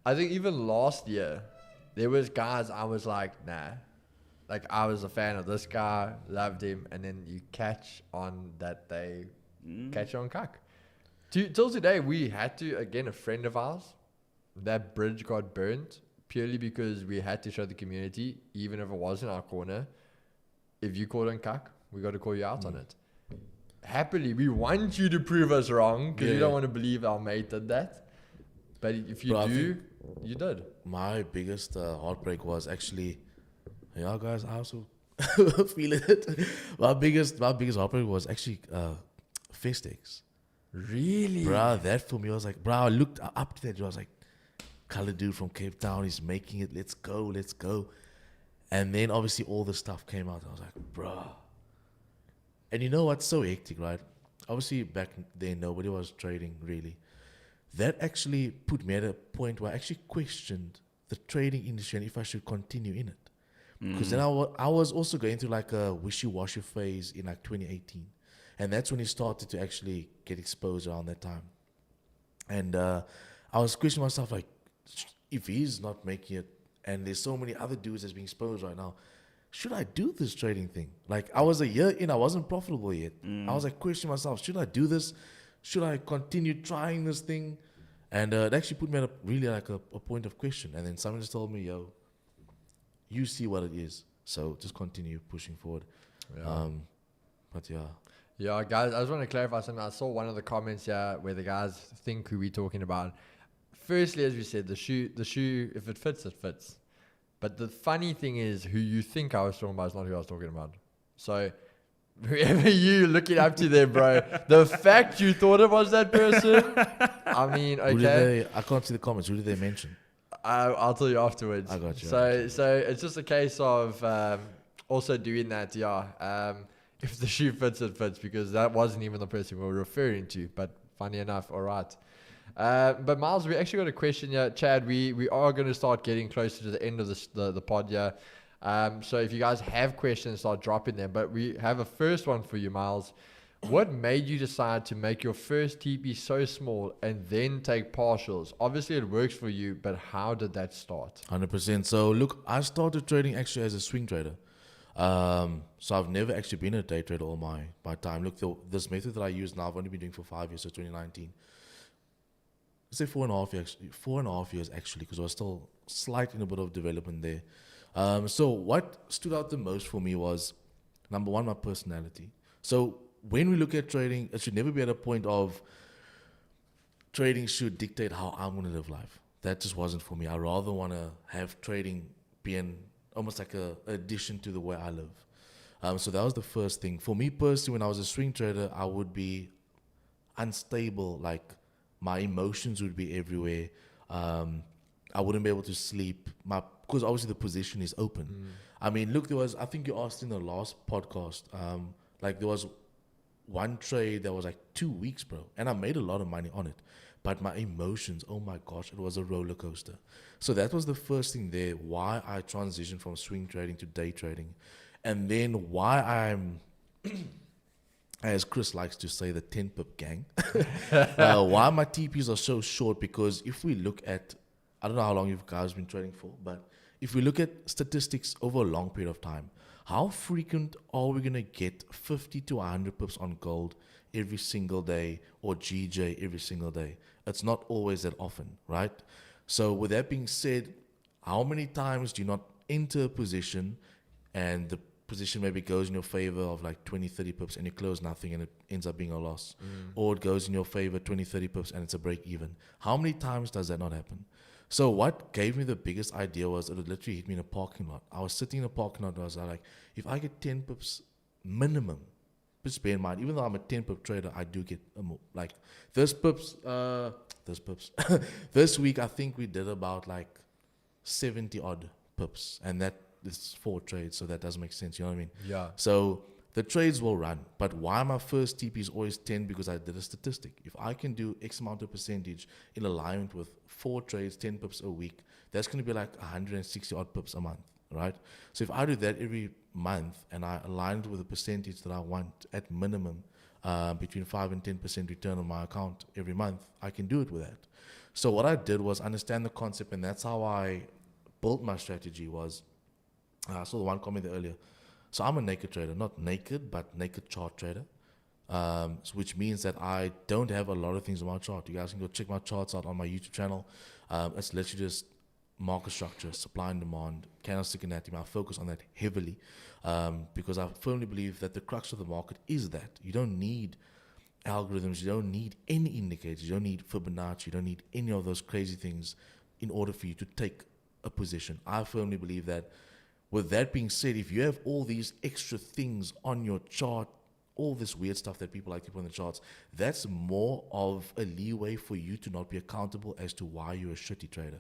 I think even last year, there was guys I was like, nah. Like, I was a fan of this guy, loved him, and then you catch on that they catch on cuck. Till today, we had to, again, a friend of ours, that bridge got burnt purely because we had to show the community, even if it was in our corner, if you call on cuck, we got to call you out on it. Happily, we want you to prove us wrong because we don't want to believe our mate did that. But if you do, you did. My biggest heartbreak was actually, guys, I also feel it. My biggest heartbreak was actually Festex. Really? Bro, that for me, I was like, I looked up to that, I was like, colored dude from Cape Town, he's making it, let's go. And then obviously all the stuff came out. I was like, bro. And you know what's so hectic, right? Obviously back then nobody was trading really. That actually put me at a point where I actually questioned the trading industry and if I should continue in it. Because then I was also going through like a wishy-washy phase in like 2018. And that's when it started to actually get exposed around that time. And I was questioning myself like, if he's not making it and there's so many other dudes that's being exposed right now, should I do this trading thing? Like, I was a year in, I wasn't profitable yet. I was like questioning myself, should I do this? Should I continue trying this thing? And it actually put me at a point of question. And then someone just told me, yo, you see what it is. So just continue pushing forward. Yeah. But yeah. Yeah, guys, I just want to clarify something. I saw one of the comments here where the guys think who we're talking about. Firstly, as we said, the shoe, if it fits, it fits. But the funny thing is, who you think I was talking about is not who I was talking about. So, whoever you looking up to there, bro, the fact you thought it was that person, I mean, okay. I can't see the comments. Who did they mention? I'll tell you afterwards. I got you. So it's just a case of also doing that, if the shoe fits, it fits, because that wasn't even the person we were referring to. But funny enough, all right. But Myles, we actually got a question here. Chad, we are going to start getting closer to the end of the pod here. So if you guys have questions, start dropping them. But we have a first one for you, Myles. What made you decide to make your first TP so small and then take partials? Obviously, it works for you, but how did that start? 100%. So look, I started trading actually as a swing trader. So I've never actually been a day trader all my time. Look, this method that I use now, I've only been doing for 5 years, so 2019. Let's say 4.5 years actually, because I was still slightly in a bit of development there. So what stood out the most for me was, number one, my personality. So when we look at trading, it should never be at a point of trading should dictate how I'm going to live life. That just wasn't for me. I rather want to have trading being almost like a addition to the way I live. So that was the first thing. For me personally, when I was a swing trader, I would be unstable. Like, my emotions would be everywhere. I wouldn't be able to sleep. Because obviously the position is open. I mean, look, I think you asked in the last podcast, like there was one trade that was like 2 weeks, bro, and I made a lot of money on it. But my emotions, oh my gosh, it was a roller coaster. So that was the first thing there, why I transitioned from swing trading to day trading. And then why I'm, as Chris likes to say, the 10 pip gang. Why my TPs are so short, because if we look at, I don't know how long you guys been trading for, but if we look at statistics over a long period of time, how frequent are we going to get 50 to 100 pips on gold every single day, or GJ every single day? It's not always that often, right? So with that being said, how many times do you not enter a position and the position maybe goes in your favor of like 20, 30 pips and you close nothing and it ends up being a loss? Or it goes in your favor 20, 30 pips and it's a break even. How many times does that not happen? So what gave me the biggest idea was it would literally hit me in a parking lot. I was sitting in a parking lot and I was like, if I get 10 pips minimum, just bear in mind, even though I'm a 10 pip trader, I do get like this pips, this week I think we did about like 70 odd pips, and that is 4 trades, so that doesn't make sense, you know what I mean? Yeah. So the trades will run, but why my first TP is always 10? Because I did a statistic. If I can do X amount of percentage in alignment with 4 trades, 10 pips a week, that's going to be like 160 odd pips a month, right? So if I do that every month and I align it with a percentage that I want at minimum, between 5 and 10% return on my account every month, I can do it with that. So what I did was understand the concept, and that's how I built my strategy. Was I saw the one comment there earlier. So I'm a naked trader, not naked, but naked chart trader, which means that I don't have a lot of things on my chart. You guys can go check my charts out on my YouTube channel. It's literally just market structure, supply and demand, candlestick anatomy. I focus on that heavily, because I firmly believe that the crux of the market is that you don't need algorithms, you don't need any indicators, you don't need Fibonacci, you don't need any of those crazy things in order for you to take a position. I firmly believe that. With that being said, if you have all these extra things on your chart, all this weird stuff that people like to put on the charts, that's more of a leeway for you to not be accountable as to why you're a shitty trader.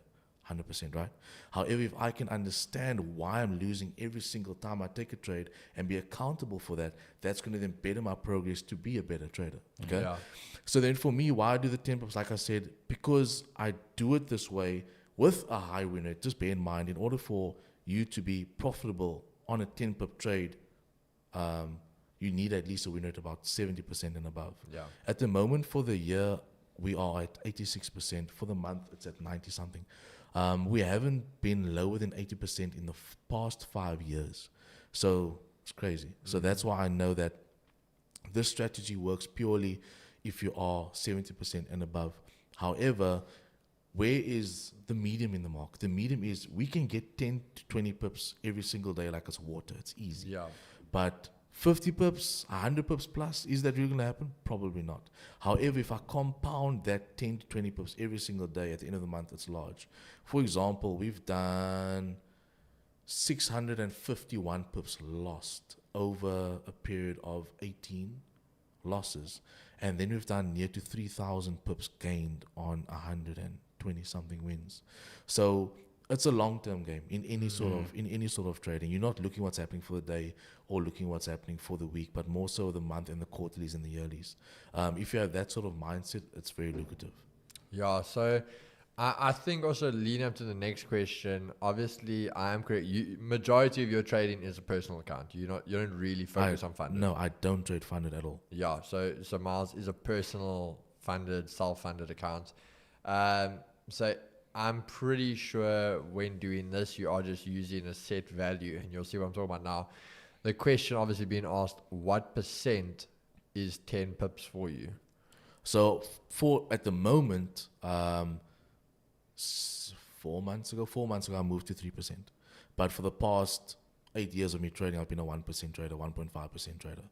100%, right? However, if I can understand why I'm losing every single time I take a trade and be accountable for that, that's going to then better my progress to be a better trader. Okay. Yeah. So then for me, why I do the 10 pips, like I said, because I do it this way with a high win rate. Just bear in mind, in order for you to be profitable on a 10 pip trade, you need at least a win rate about 70% and above. Yeah. At the moment for the year, we are at 86%. For the month, it's at 90 something. We haven't been lower than 80% in the past 5 years. So it's crazy. So that's why I know that this strategy works purely if you are 70% and above. However, where is the medium in the market? The medium is we can get 10 to 20 pips every single day like it's water. It's easy. Yeah. But 50 pips, 100 pips plus, is that really going to happen? Probably not. However, if I compound that 10 to 20 pips every single day, at the end of the month, it's large. For example, we've done 651 pips lost over a period of 18 losses. And then we've done near to 3,000 pips gained on 120 something wins. So it's a long-term game in any sort of trading. You're not looking what's happening for the day or looking what's happening for the week, but more so the month and the quarterlies and the yearlies. If you have that sort of mindset, it's very lucrative. Yeah, so I think also leading up to the next question, obviously I am correct. Majority of your trading is a personal account. You don't really focus on funded. No, I don't trade funded at all. Yeah, so Myles is a personal funded, self-funded account. So I'm pretty sure when doing this, you are just using a set value, and you'll see what I'm talking about now. The question obviously being asked, what percent is 10 pips for you? So for at the moment, 4 months ago, I moved to 3%. But for the past 8 years of me trading, I've been a 1% trader, 1.5% trader.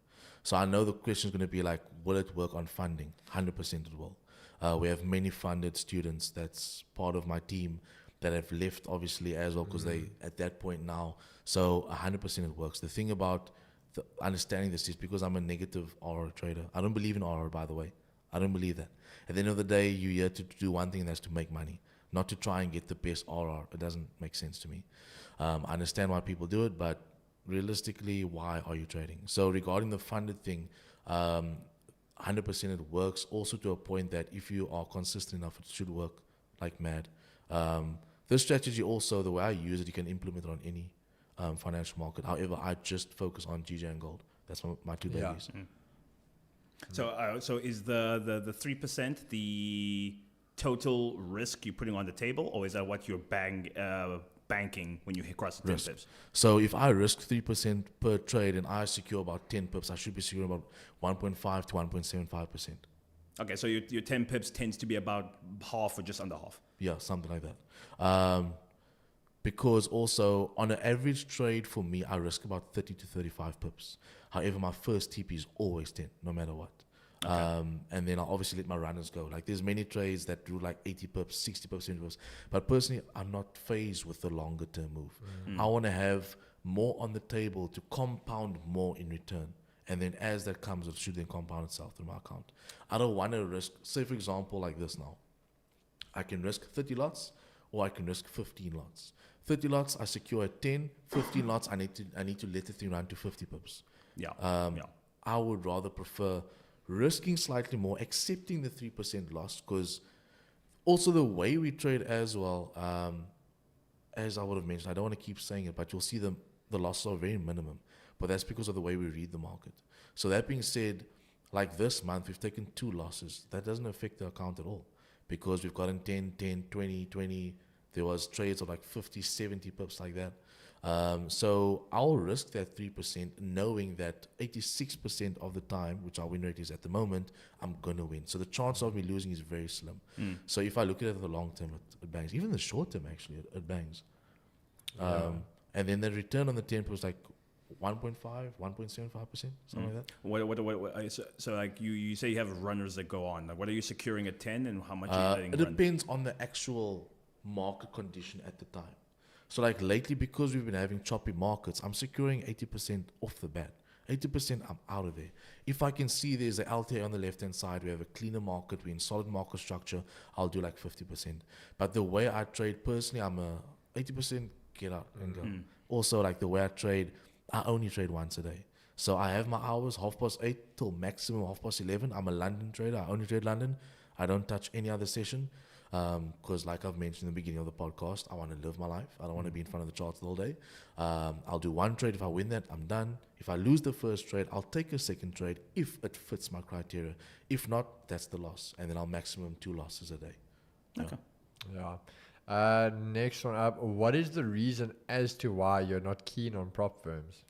So I know the question is going to be like, will it work on funding? 100% it will. We have many funded students that's part of my team that have left obviously as well, because they at that point now. So 100% it works. The thing about understanding this is because I'm a negative RR trader. I don't believe in RR, by the way. I don't believe that. At the end of the day, you're here to do one thing, and that's to make money, not to try and get the best RR. It doesn't make sense to me. I understand why people do it, but realistically, why are you trading? So regarding the funded thing, 100% it works. Also to a point that if you are consistent enough, it should work like mad. This strategy also, the way I use it, you can implement it on any financial market. However, I just focus on GJ and gold. That's my two Yeah. babies. So is the 3% the total risk you're putting on the table, or is that what you're banking when you hit across the 10 Risk. pips? So if I risk 3% per trade and I secure about 10 pips, I should be securing about 1.5 to 1.75%. Okay, so your 10 pips tends to be about half or just under half. Yeah, something like that. Because also on an average trade for me, I risk about 30 to 35 pips. However, my first TP is always 10, no matter what. Okay. And then I'll obviously let my runners go. Like there's many trades that do like 80 pips, 60 pips, 70 pips. But personally, I'm not phased with the longer term move. I want to have more on the table to compound more in return. And then as that comes, it should then compound itself through my account. I don't want to risk, say for example, like this now. I can risk 30 lots or I can risk 15 lots. 30 lots, I secure at 10. 15 lots, I need to let the thing run to 50 pips. Yeah. I would rather prefer risking slightly more, accepting the 3% loss, because also the way we trade as well, as I would have mentioned, I don't want to keep saying it, but you'll see the losses are very minimum. But that's because of the way we read the market. So that being said, like this month, we've taken 2 losses. That doesn't affect the account at all because we've gotten 10, 10, 20, 20. There was trades of like 50, 70 pips like that. So I'll risk that 3% knowing that 86% of the time, which our win rate is at the moment, I'm going to win. So the chance of me losing is very slim. So if I look at it at the long term, it bangs. Even the short term, actually, it bangs. And then the return on the 10 was like 1.5, 1.75%, something like that. So like you say you have runners that go on. Like what are you securing at 10 and how much are you letting It run? depends on the actual market condition at the time. So like lately, because we've been having choppy markets, I'm securing 80% off the bat. 80% I'm out of there. If I can see there's an LTA on the left-hand side, we have a cleaner market, we're in solid market structure, I'll do like 50%. But the way I trade personally, I'm a 80% get out and go. Also, like the way I trade, I only trade once a day. So I have my hours, 8:30 till maximum 11:30. I'm a London trader. I only trade London. I don't touch any other session. Because like I've mentioned in the beginning of the podcast, I want to live my life. I don't want to be in front of the charts the whole day. I'll do one trade. If I win that, I'm done. If I lose the first trade, I'll take a second trade if it fits my criteria. If not, that's the loss. And then I'll maximum 2 losses a day. Okay. Yeah. Next one up. What is the reason as to why you're not keen on prop firms?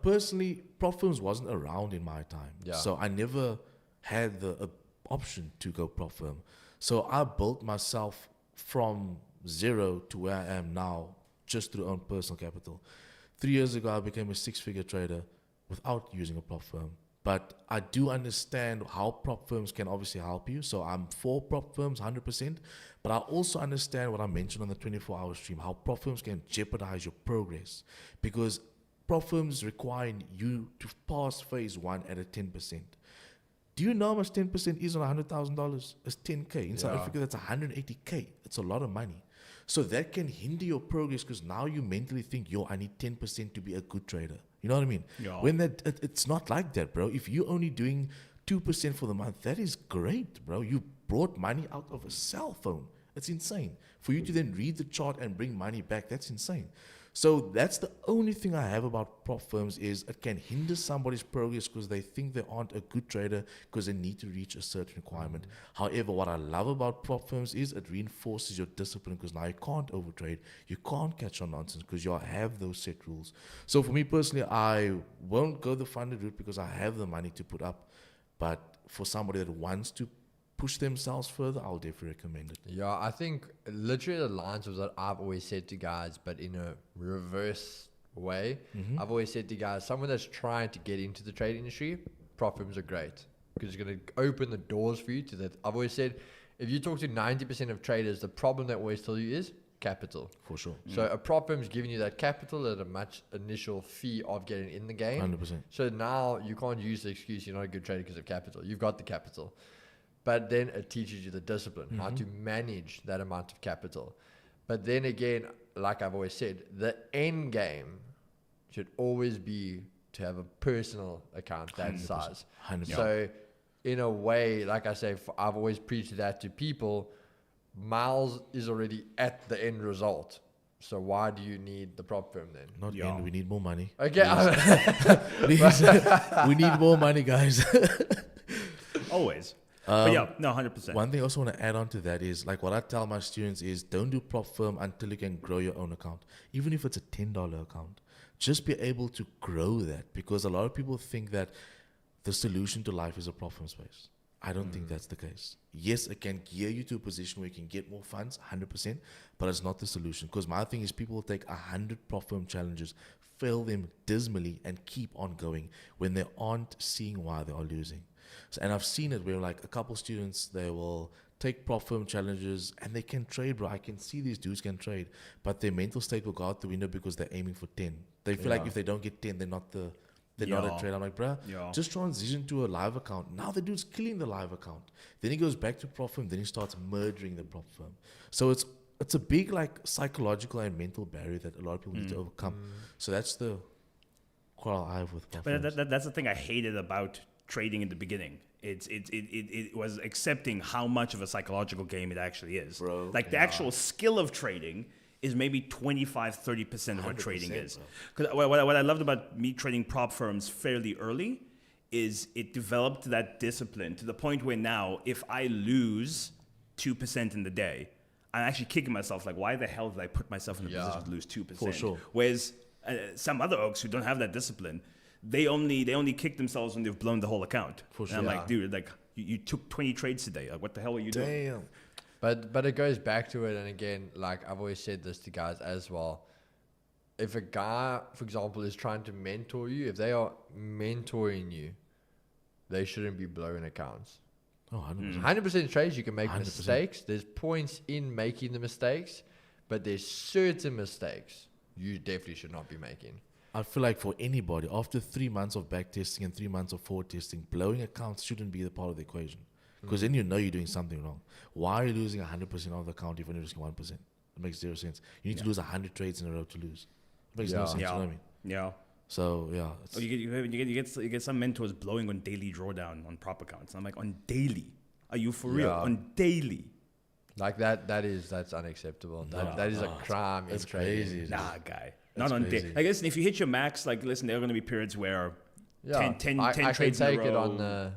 Personally, prop firms wasn't around in my time. Yeah. So I never had the option to go prop firm. So I built myself from zero to where I am now just through own personal capital. 3 years ago, I became a 6-figure trader without using a prop firm. But I do understand how prop firms can obviously help you. So I'm for prop firms 100%. But I also understand what I mentioned on the 24-hour stream, how prop firms can jeopardize your progress. Because prop firms require you to pass phase 1 at a 10%. Do you know how much 10% is on $100,000? It's 10K. In South Africa, that's 180K. It's a lot of money. So that can hinder your progress because now you mentally think, I need 10% to be a good trader. You know what I mean? Yeah. When it's not like that, bro. If you're only doing 2% for the month, that is great, bro. You brought money out of a cell phone. It's insane. For you to then read the chart and bring money back, that's insane. So that's the only thing I have about prop firms is it can hinder somebody's progress because they think they aren't a good trader because they need to reach a certain requirement. However, what I love about prop firms is it reinforces your discipline because now you can't overtrade. You can't catch on nonsense because you have those set rules. So for me personally, I won't go the funded route because I have the money to put up. But for somebody that wants to push themselves further, I'll definitely recommend it. Yeah, I think literally the lines of what I've always said to guys, but in a reverse way. I've always said to guys, someone that's trying to get into the trade industry, prop firms are great because it's going to open the doors for you to that. I've always said, if you talk to 90% of traders, the problem that always tell you is capital. For sure. So a prop firm is giving you that capital at a much initial fee of getting in the game. 100%. So now you can't use the excuse you're not a good trader because of capital. You've got the capital. But then it teaches you the discipline, how to manage that amount of capital. But then again, like I've always said, the end game should always be to have a personal account that 100%. size. 100%. So in a way, like I say, I've always preached that to people. Myles is already at the end result. So why do you need the prop firm then? Not Yeah. end. We need more money. Okay. Please. We need more money, guys. Always. But yeah, no, 100%. One thing I also want to add on to that is, like, what I tell my students is, don't do prop firm until you can grow your own account. Even if it's a $10 account, just be able to grow that, because a lot of people think that the solution to life is a prop firm space. I don't think that's the case. Yes, it can gear you to a position where you can get more funds, 100%, but it's not the solution. Because my thing is, people will take 100 prop firm challenges, fail them dismally, and keep on going when they aren't seeing why they are losing. So, and I've seen it where, like, a couple students, they will take prop firm challenges and they can trade, bro. I can see these dudes can trade, but their mental state will go out the window because they're aiming for 10. They feel like if they don't get 10, they're not a trader. I'm like, bruh, just transition to a live account. Now the dude's killing the live account. Then he goes back to prop firm. Then he starts murdering the prop firm. So it's a big, like, psychological and mental barrier that a lot of people need to overcome. So that's the quarrel I have with prop firms. But that's the thing I hated about trading in the beginning. It was accepting how much of a psychological game it actually is. Bro, like the actual skill of trading is maybe 25-30% of what trading is. Because what I loved about me trading prop firms fairly early is it developed that discipline to the point where now if I lose 2% in the day, I'm actually kicking myself like, why the hell did I put myself in a position to lose 2%? For sure. Whereas some other oaks who don't have that discipline, they only kick themselves when they've blown the whole account. For And I'm like, dude, like you took 20 trades today. Like, what the hell are you doing? Damn. But it goes back to it, and again, like I've always said this to guys as well. If a guy, for example, is trying to mentor you, if they are mentoring you, they shouldn't be blowing accounts. Oh, 100%. 100% trades, you can make 100%. mistakes. There's points in making the mistakes, but there's certain mistakes you definitely should not be making. I feel like for anybody, after 3 months of back testing and 3 months of forward testing, blowing accounts shouldn't be the part of the equation. Because then you know you're doing something wrong. Why are you losing 100% of the account if you're losing 1%? It makes zero sense. You need to lose 100 trades in a row to lose. It makes no sense, you know what I mean? Yeah. So, yeah. Oh, you get some mentors blowing on daily drawdown on prop accounts. And I'm like, on daily? Are you for real? On daily? Like that's unacceptable. That is a crime in It's trading. crazy. Nah, guy. That's Not on crazy. daily. Like, listen, if you hit your max, like, listen, there are going to be periods where 10 I trades can take in a it row. on the.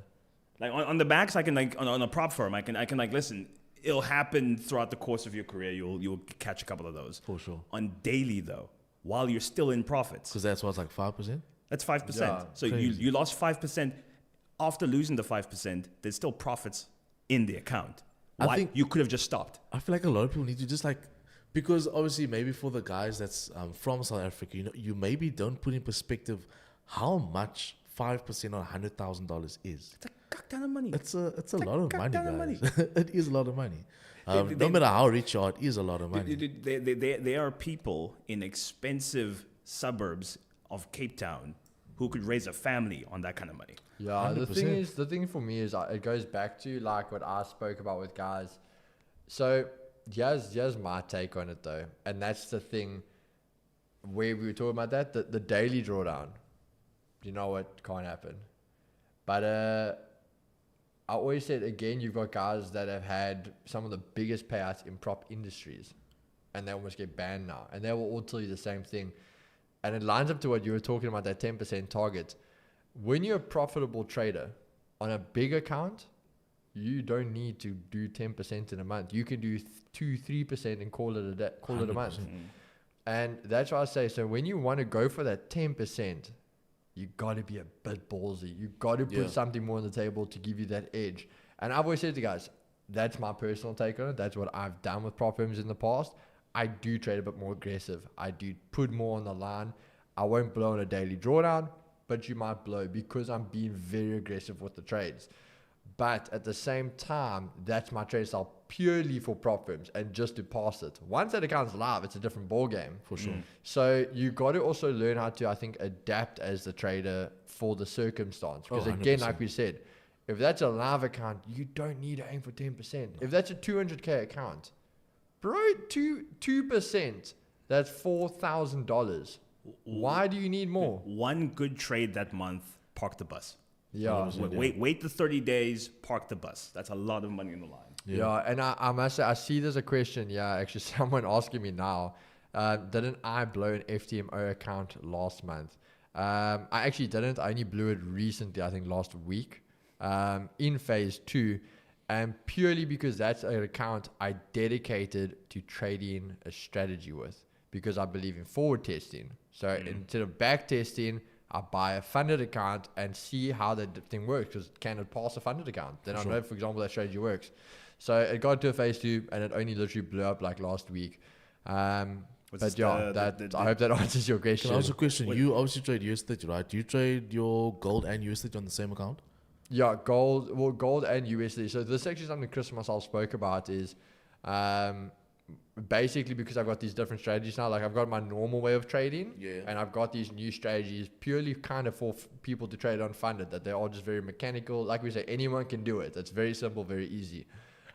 Like on the backs, I can like on a prop firm, I can like listen. It'll happen throughout the course of your career. You'll catch a couple of those. For sure. On daily though, while you're still in profits, Because that's what's like 5%? that's 5%. Yeah, So crazy. you lost 5%. After losing the 5%, there's still profits in the account. I Why? think- You could have just stopped. I feel like a lot of people need to just like, because obviously maybe for the guys that's from South Africa, you know, you maybe don't put in perspective how much 5% on $100,000 is. It's a cock ton of money. It's a like lot of money, goddamn guys. money. It is a lot of money. They- No matter how rich you are, it is a lot of money. There are people in expensive suburbs of Cape Town who could raise a family on that kind of money. Yeah, the 100%. thing for me is it goes back to like what I spoke about with guys. So here's my take on it though, and that's the thing where we were talking about that the daily drawdown. You know what can't happen, but I always said again, you've got guys that have had some of the biggest payouts in prop industries, and they almost get banned now, and they will all tell you the same thing, and it lines up to what you were talking about, that 10% target. When you're a profitable trader on a big account, you don't need to do 10% in a month. You can do 2-3% and call it a month. And that's why I say, so when you want to go for that 10%, you got to be a bit ballsy. You got to put something more on the table to give you that edge. And I've always said to guys, that's my personal take on it. That's what I've done with prop firms in the past. I do trade a bit more aggressive. I do put more on the line. I won't blow on a daily drawdown, but you might blow because I'm being very aggressive with the trades. But at the same time, that's my trade style purely for prop firms and just to pass it. Once that account's live, it's a different ball game. For sure. So you got to also learn how to, I think, adapt as the trader for the circumstance. Because again, 100%. like we said, if that's a live account, you don't need to aim for 10%. If that's a 200K account, bro, 2%, that's $4,000. Why do you need more? One good trade that month, park the bus. Yeah. Wait the 30 days, park the bus. That's a lot of money in the line. Yeah, and I must say, I see there's a question. Yeah, actually, someone asking me now. Didn't I blow an FTMO account last month? I actually didn't. I only blew it recently, I think last week, in phase 2, and purely because that's an account I dedicated to trading a strategy with, because I believe in forward testing. So instead of back testing, I buy a funded account and see how the thing works, because can it pass a funded account? Then I know, for example, that strategy works. So it got to a phase 2 and it only literally blew up like last week. But yeah, I hope that answers your question. Can I ask a question? You obviously trade USD, right? Do you trade your gold and USD on the same account? Yeah, gold and USD. So this is actually something Chris and myself spoke about is basically because I've got these different strategies now. Like I've got my normal way of trading, and I've got these new strategies purely kind of for people to trade unfunded, that they are just very mechanical. Like we say, anyone can do it. It's very simple, very easy.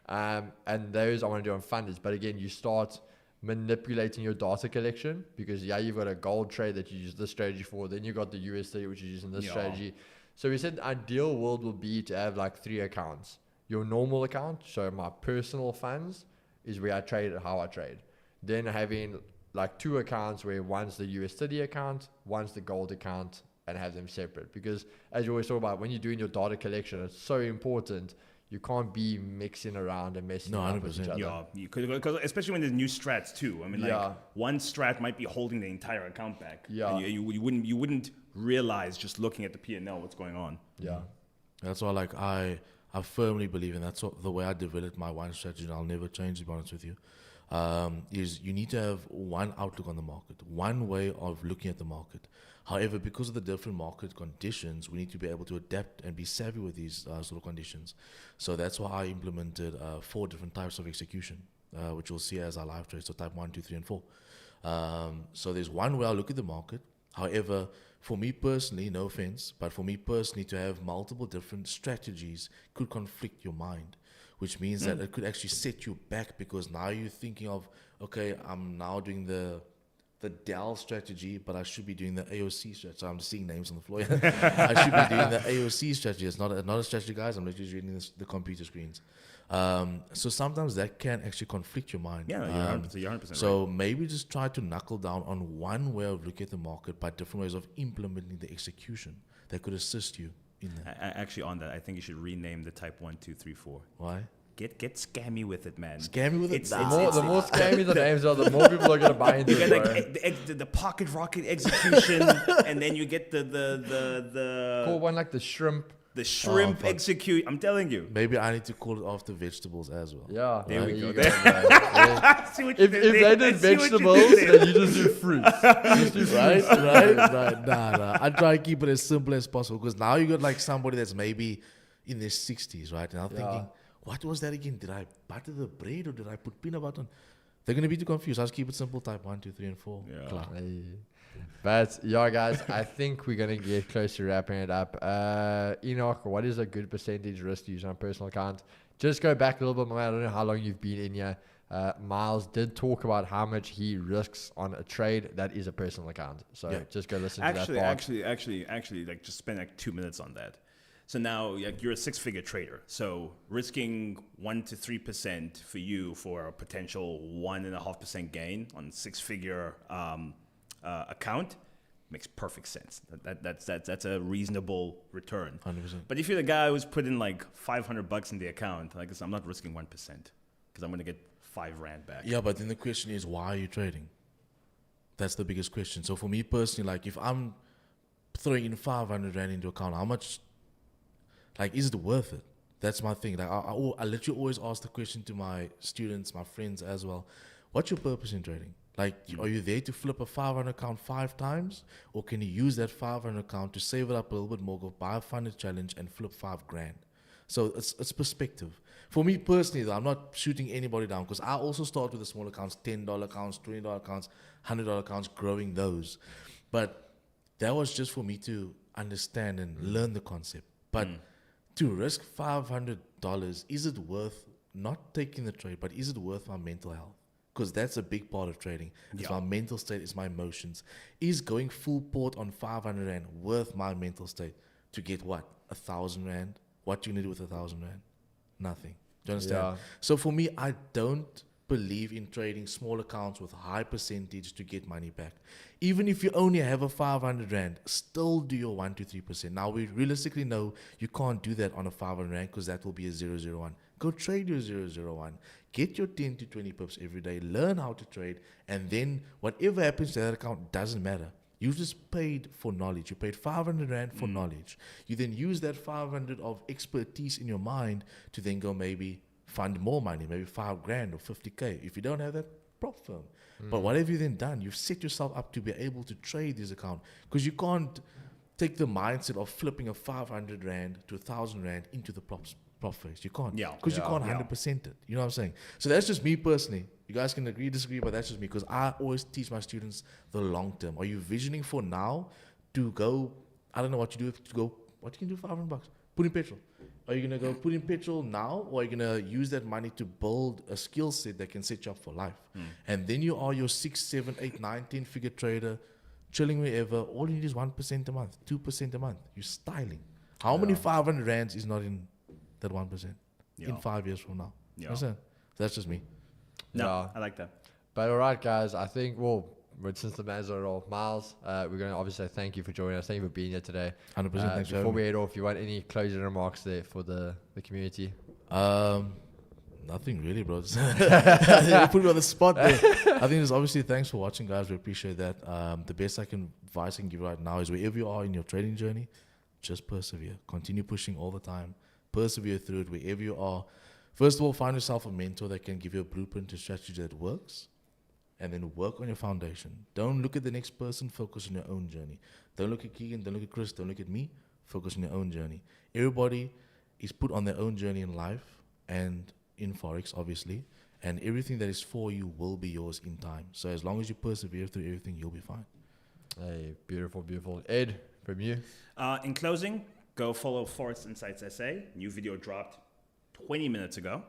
And those I want to do on funders. But again, you start manipulating your data collection, because you've got a gold trade that you use this strategy for, then you got the USD which you're using this strategy. So we said the ideal world will be to have like 3 accounts. Your normal account, so my personal funds, is where I trade how I trade. Then having like 2 accounts where one's the USD account, one's the gold account, and have them separate. Because as you always talk about, when you're doing your data collection, it's so important. You can't be mixing around and messing up with each other. Yeah, because especially when there's new strats too. I mean, like one strat might be holding the entire account back. Yeah, and you wouldn't realize just looking at the P&L what's going on. Yeah, that's why like I firmly believe, and that's the way I developed my one strategy, and I'll never change, to be honest with you. Is you need to have one outlook on the market, one way of looking at the market. However, because of the different market conditions, we need to be able to adapt and be savvy with these sort of conditions. So that's why I implemented 4 different types of execution, which you'll see as our live trade. So type 1, 2, 3, and 4. So there's one way I look at the market. However, for me personally, no offense, but for me personally, to have multiple different strategies could conflict your mind, which means that it could actually set you back, because now you're thinking of, okay, I'm now doing the Dell strategy, but I should be doing the AOC strategy. So I'm just seeing names on the floor. I should be doing the AOC strategy. It's not a strategy, guys. I'm literally reading the computer screens. So sometimes that can actually conflict your mind. Yeah, you're 100% so maybe just try to knuckle down on one way of looking at the market, but different ways of implementing the execution that could assist you in that. Actually, on that, I think you should rename the type 1, 2, 3, 4. Why? Get scammy with it, man. Scammy with it? The more scammy the names are, the more people are going to buy into it. You get the pocket rocket execution, and then you get the Call one like the shrimp. The shrimp execute. I'm telling you. Maybe I need to call it after vegetables as well. Yeah. There we go. If If they did vegetables, then you just do fruits. Right. Nah. I try to keep it as simple as possible, because now you got like somebody that's maybe in their 60s, right? And I'm thinking, what was that again? Did I butter the bread or did I put peanut butter on? They're going to be too confused. I'll just keep it simple. Type 1, 2, 3, and 4. Yeah. But yeah, guys, I think we're going to get close to wrapping it up. Enoch, what is a good percentage risk to use on a personal account? Just go back a little bit more. I don't know how long you've been in here. Myles did talk about how much he risks on a trade that is a personal account. So just go listen to that part. Actually, like just spend like 2 minutes on that. So now like, you're a 6-figure trader. So risking 1 to 3% for you for a potential 1.5% gain on 6-figure account makes perfect sense. That's a reasonable return. 100%. But if you're the guy who's putting like $500 in the account, like I'm not risking 1% because I'm going to get 5 Rand back. Yeah, but then the question is, why are you trading? That's the biggest question. So for me personally, like if I'm throwing in 500 Rand into account, how much, like, is it worth it? That's my thing. Like I literally always ask the question to my students, my friends as well. What's your purpose in trading? Like, are you there to flip a 500 account 5 times? Or can you use that 500 account to save it up a little bit more, go buy a funded challenge and flip 5 grand? So it's perspective. For me personally, though, I'm not shooting anybody down because I also start with the small accounts, $10 accounts, $20 accounts, $100 accounts, growing those. But that was just for me to understand and learn the concept. But to risk $500, is it worth not taking the trade, but is it worth my mental health? Because that's a big part of trading. It's Yeah. my mental state, it's my emotions. Is going full port on 500 Rand worth my mental state to get what? 1,000 Rand? What you gonna do with 1,000 Rand? Nothing. Do you understand? Yeah. So for me, I don't believe in trading small accounts with high percentage to get money back. Even if you only have a 500 Rand, still do your 1 to 3%. Now, we realistically know you can't do that on a 500 Rand because that will be a 001. Go trade your 001. Get your 10 to 20 pips every day. Learn how to trade. And then whatever happens to that account doesn't matter. You just paid for knowledge. You paid 500 Rand for knowledge. You then use that 500 of expertise in your mind to then go maybe fund more money, maybe 5 grand or 50K. If you don't have that, prop firm. But what have you then done? You've set yourself up to be able to trade this account because you can't take the mindset of flipping a 500 Rand to 1,000 Rand into the prop phase. You can't. Yeah. Because you Yeah. can't Yeah. 100% it. You know what I'm saying? So that's just me personally. You guys can agree, disagree, but that's just me because I always teach my students the long term. Are you visioning for now to go, I don't know what you do, to go, what you can do for $500? Put in petrol. Are you going to go put in petrol now, or are you going to use that money to build a skill set that can set you up for life? And then you are your 6, 7, 8, 9, 10 figure trader, chilling wherever. All you need is 1% a month, 2% a month. You're styling. How many 500 Rands is not in that 1% in Yeah. 5 years from now? Yeah. Understand? That's just me. No, Yeah. I like that. But all right, guys, I think, since the man's are all Myles, we're going to obviously say thank you for joining us. Thank you for being here today. 100%. Thanks for Before having we me. head off, you want any closing remarks there for the community? Nothing really, bro. You put me on the spot there. I think it's obviously thanks for watching, guys. We appreciate that. The best advice I can give right now is wherever you are in your trading journey, just persevere. Continue pushing all the time. Persevere through it wherever you are. First of all, find yourself a mentor that can give you a blueprint to strategy that works. And then work on your foundation. Don't look at the next person, focus on your own journey. Don't look at Keegan, don't look at Chris, don't look at me, focus on your own journey. Everybody is put on their own journey in life and in Forex, obviously. And everything that is for you will be yours in time. So as long as you persevere through everything, you'll be fine. Hey, beautiful, beautiful. Ed, from you? In closing, go follow Forex Insights SA. New video dropped 20 minutes ago.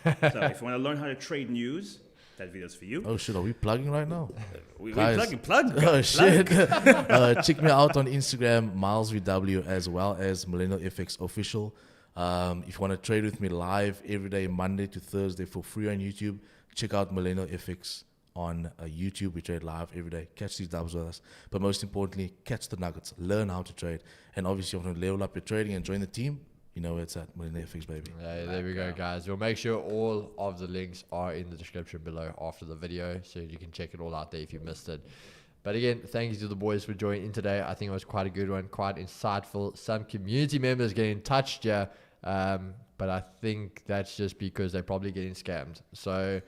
So if you want to learn how to trade news, that video's for you. Oh shit, are we plugging right now? We Guys. plug. Oh shit. Check me out on Instagram, MylesVW, as well as Millennial FX Official. If you want to trade with me live every day, Monday to Thursday for free on YouTube, check out Millennial FX on YouTube. We trade live every day. Catch these dubs with us. But most importantly, catch the nuggets. Learn how to trade. And obviously, if you want to level up your trading and join the team, you know where it's at. Millennial FX, baby. Yeah, there we go, guys. We'll make sure all of the links are in the description below after the video, so you can check it all out there if you missed it. But again, thank you to the boys for joining in today. I think it was quite a good one, quite insightful. Some community members getting touched here, but I think that's just because they're probably getting scammed. So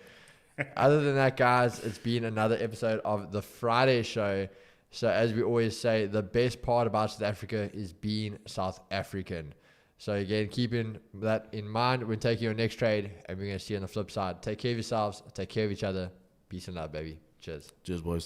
other than that, guys, it's been another episode of the Friday show. So as we always say, the best part about South Africa is being South African. So again, keeping that in mind when taking your next trade, and we're going to see you on the flip side. Take care of yourselves, take care of each other. Peace and love, baby. Cheers. Cheers, boys.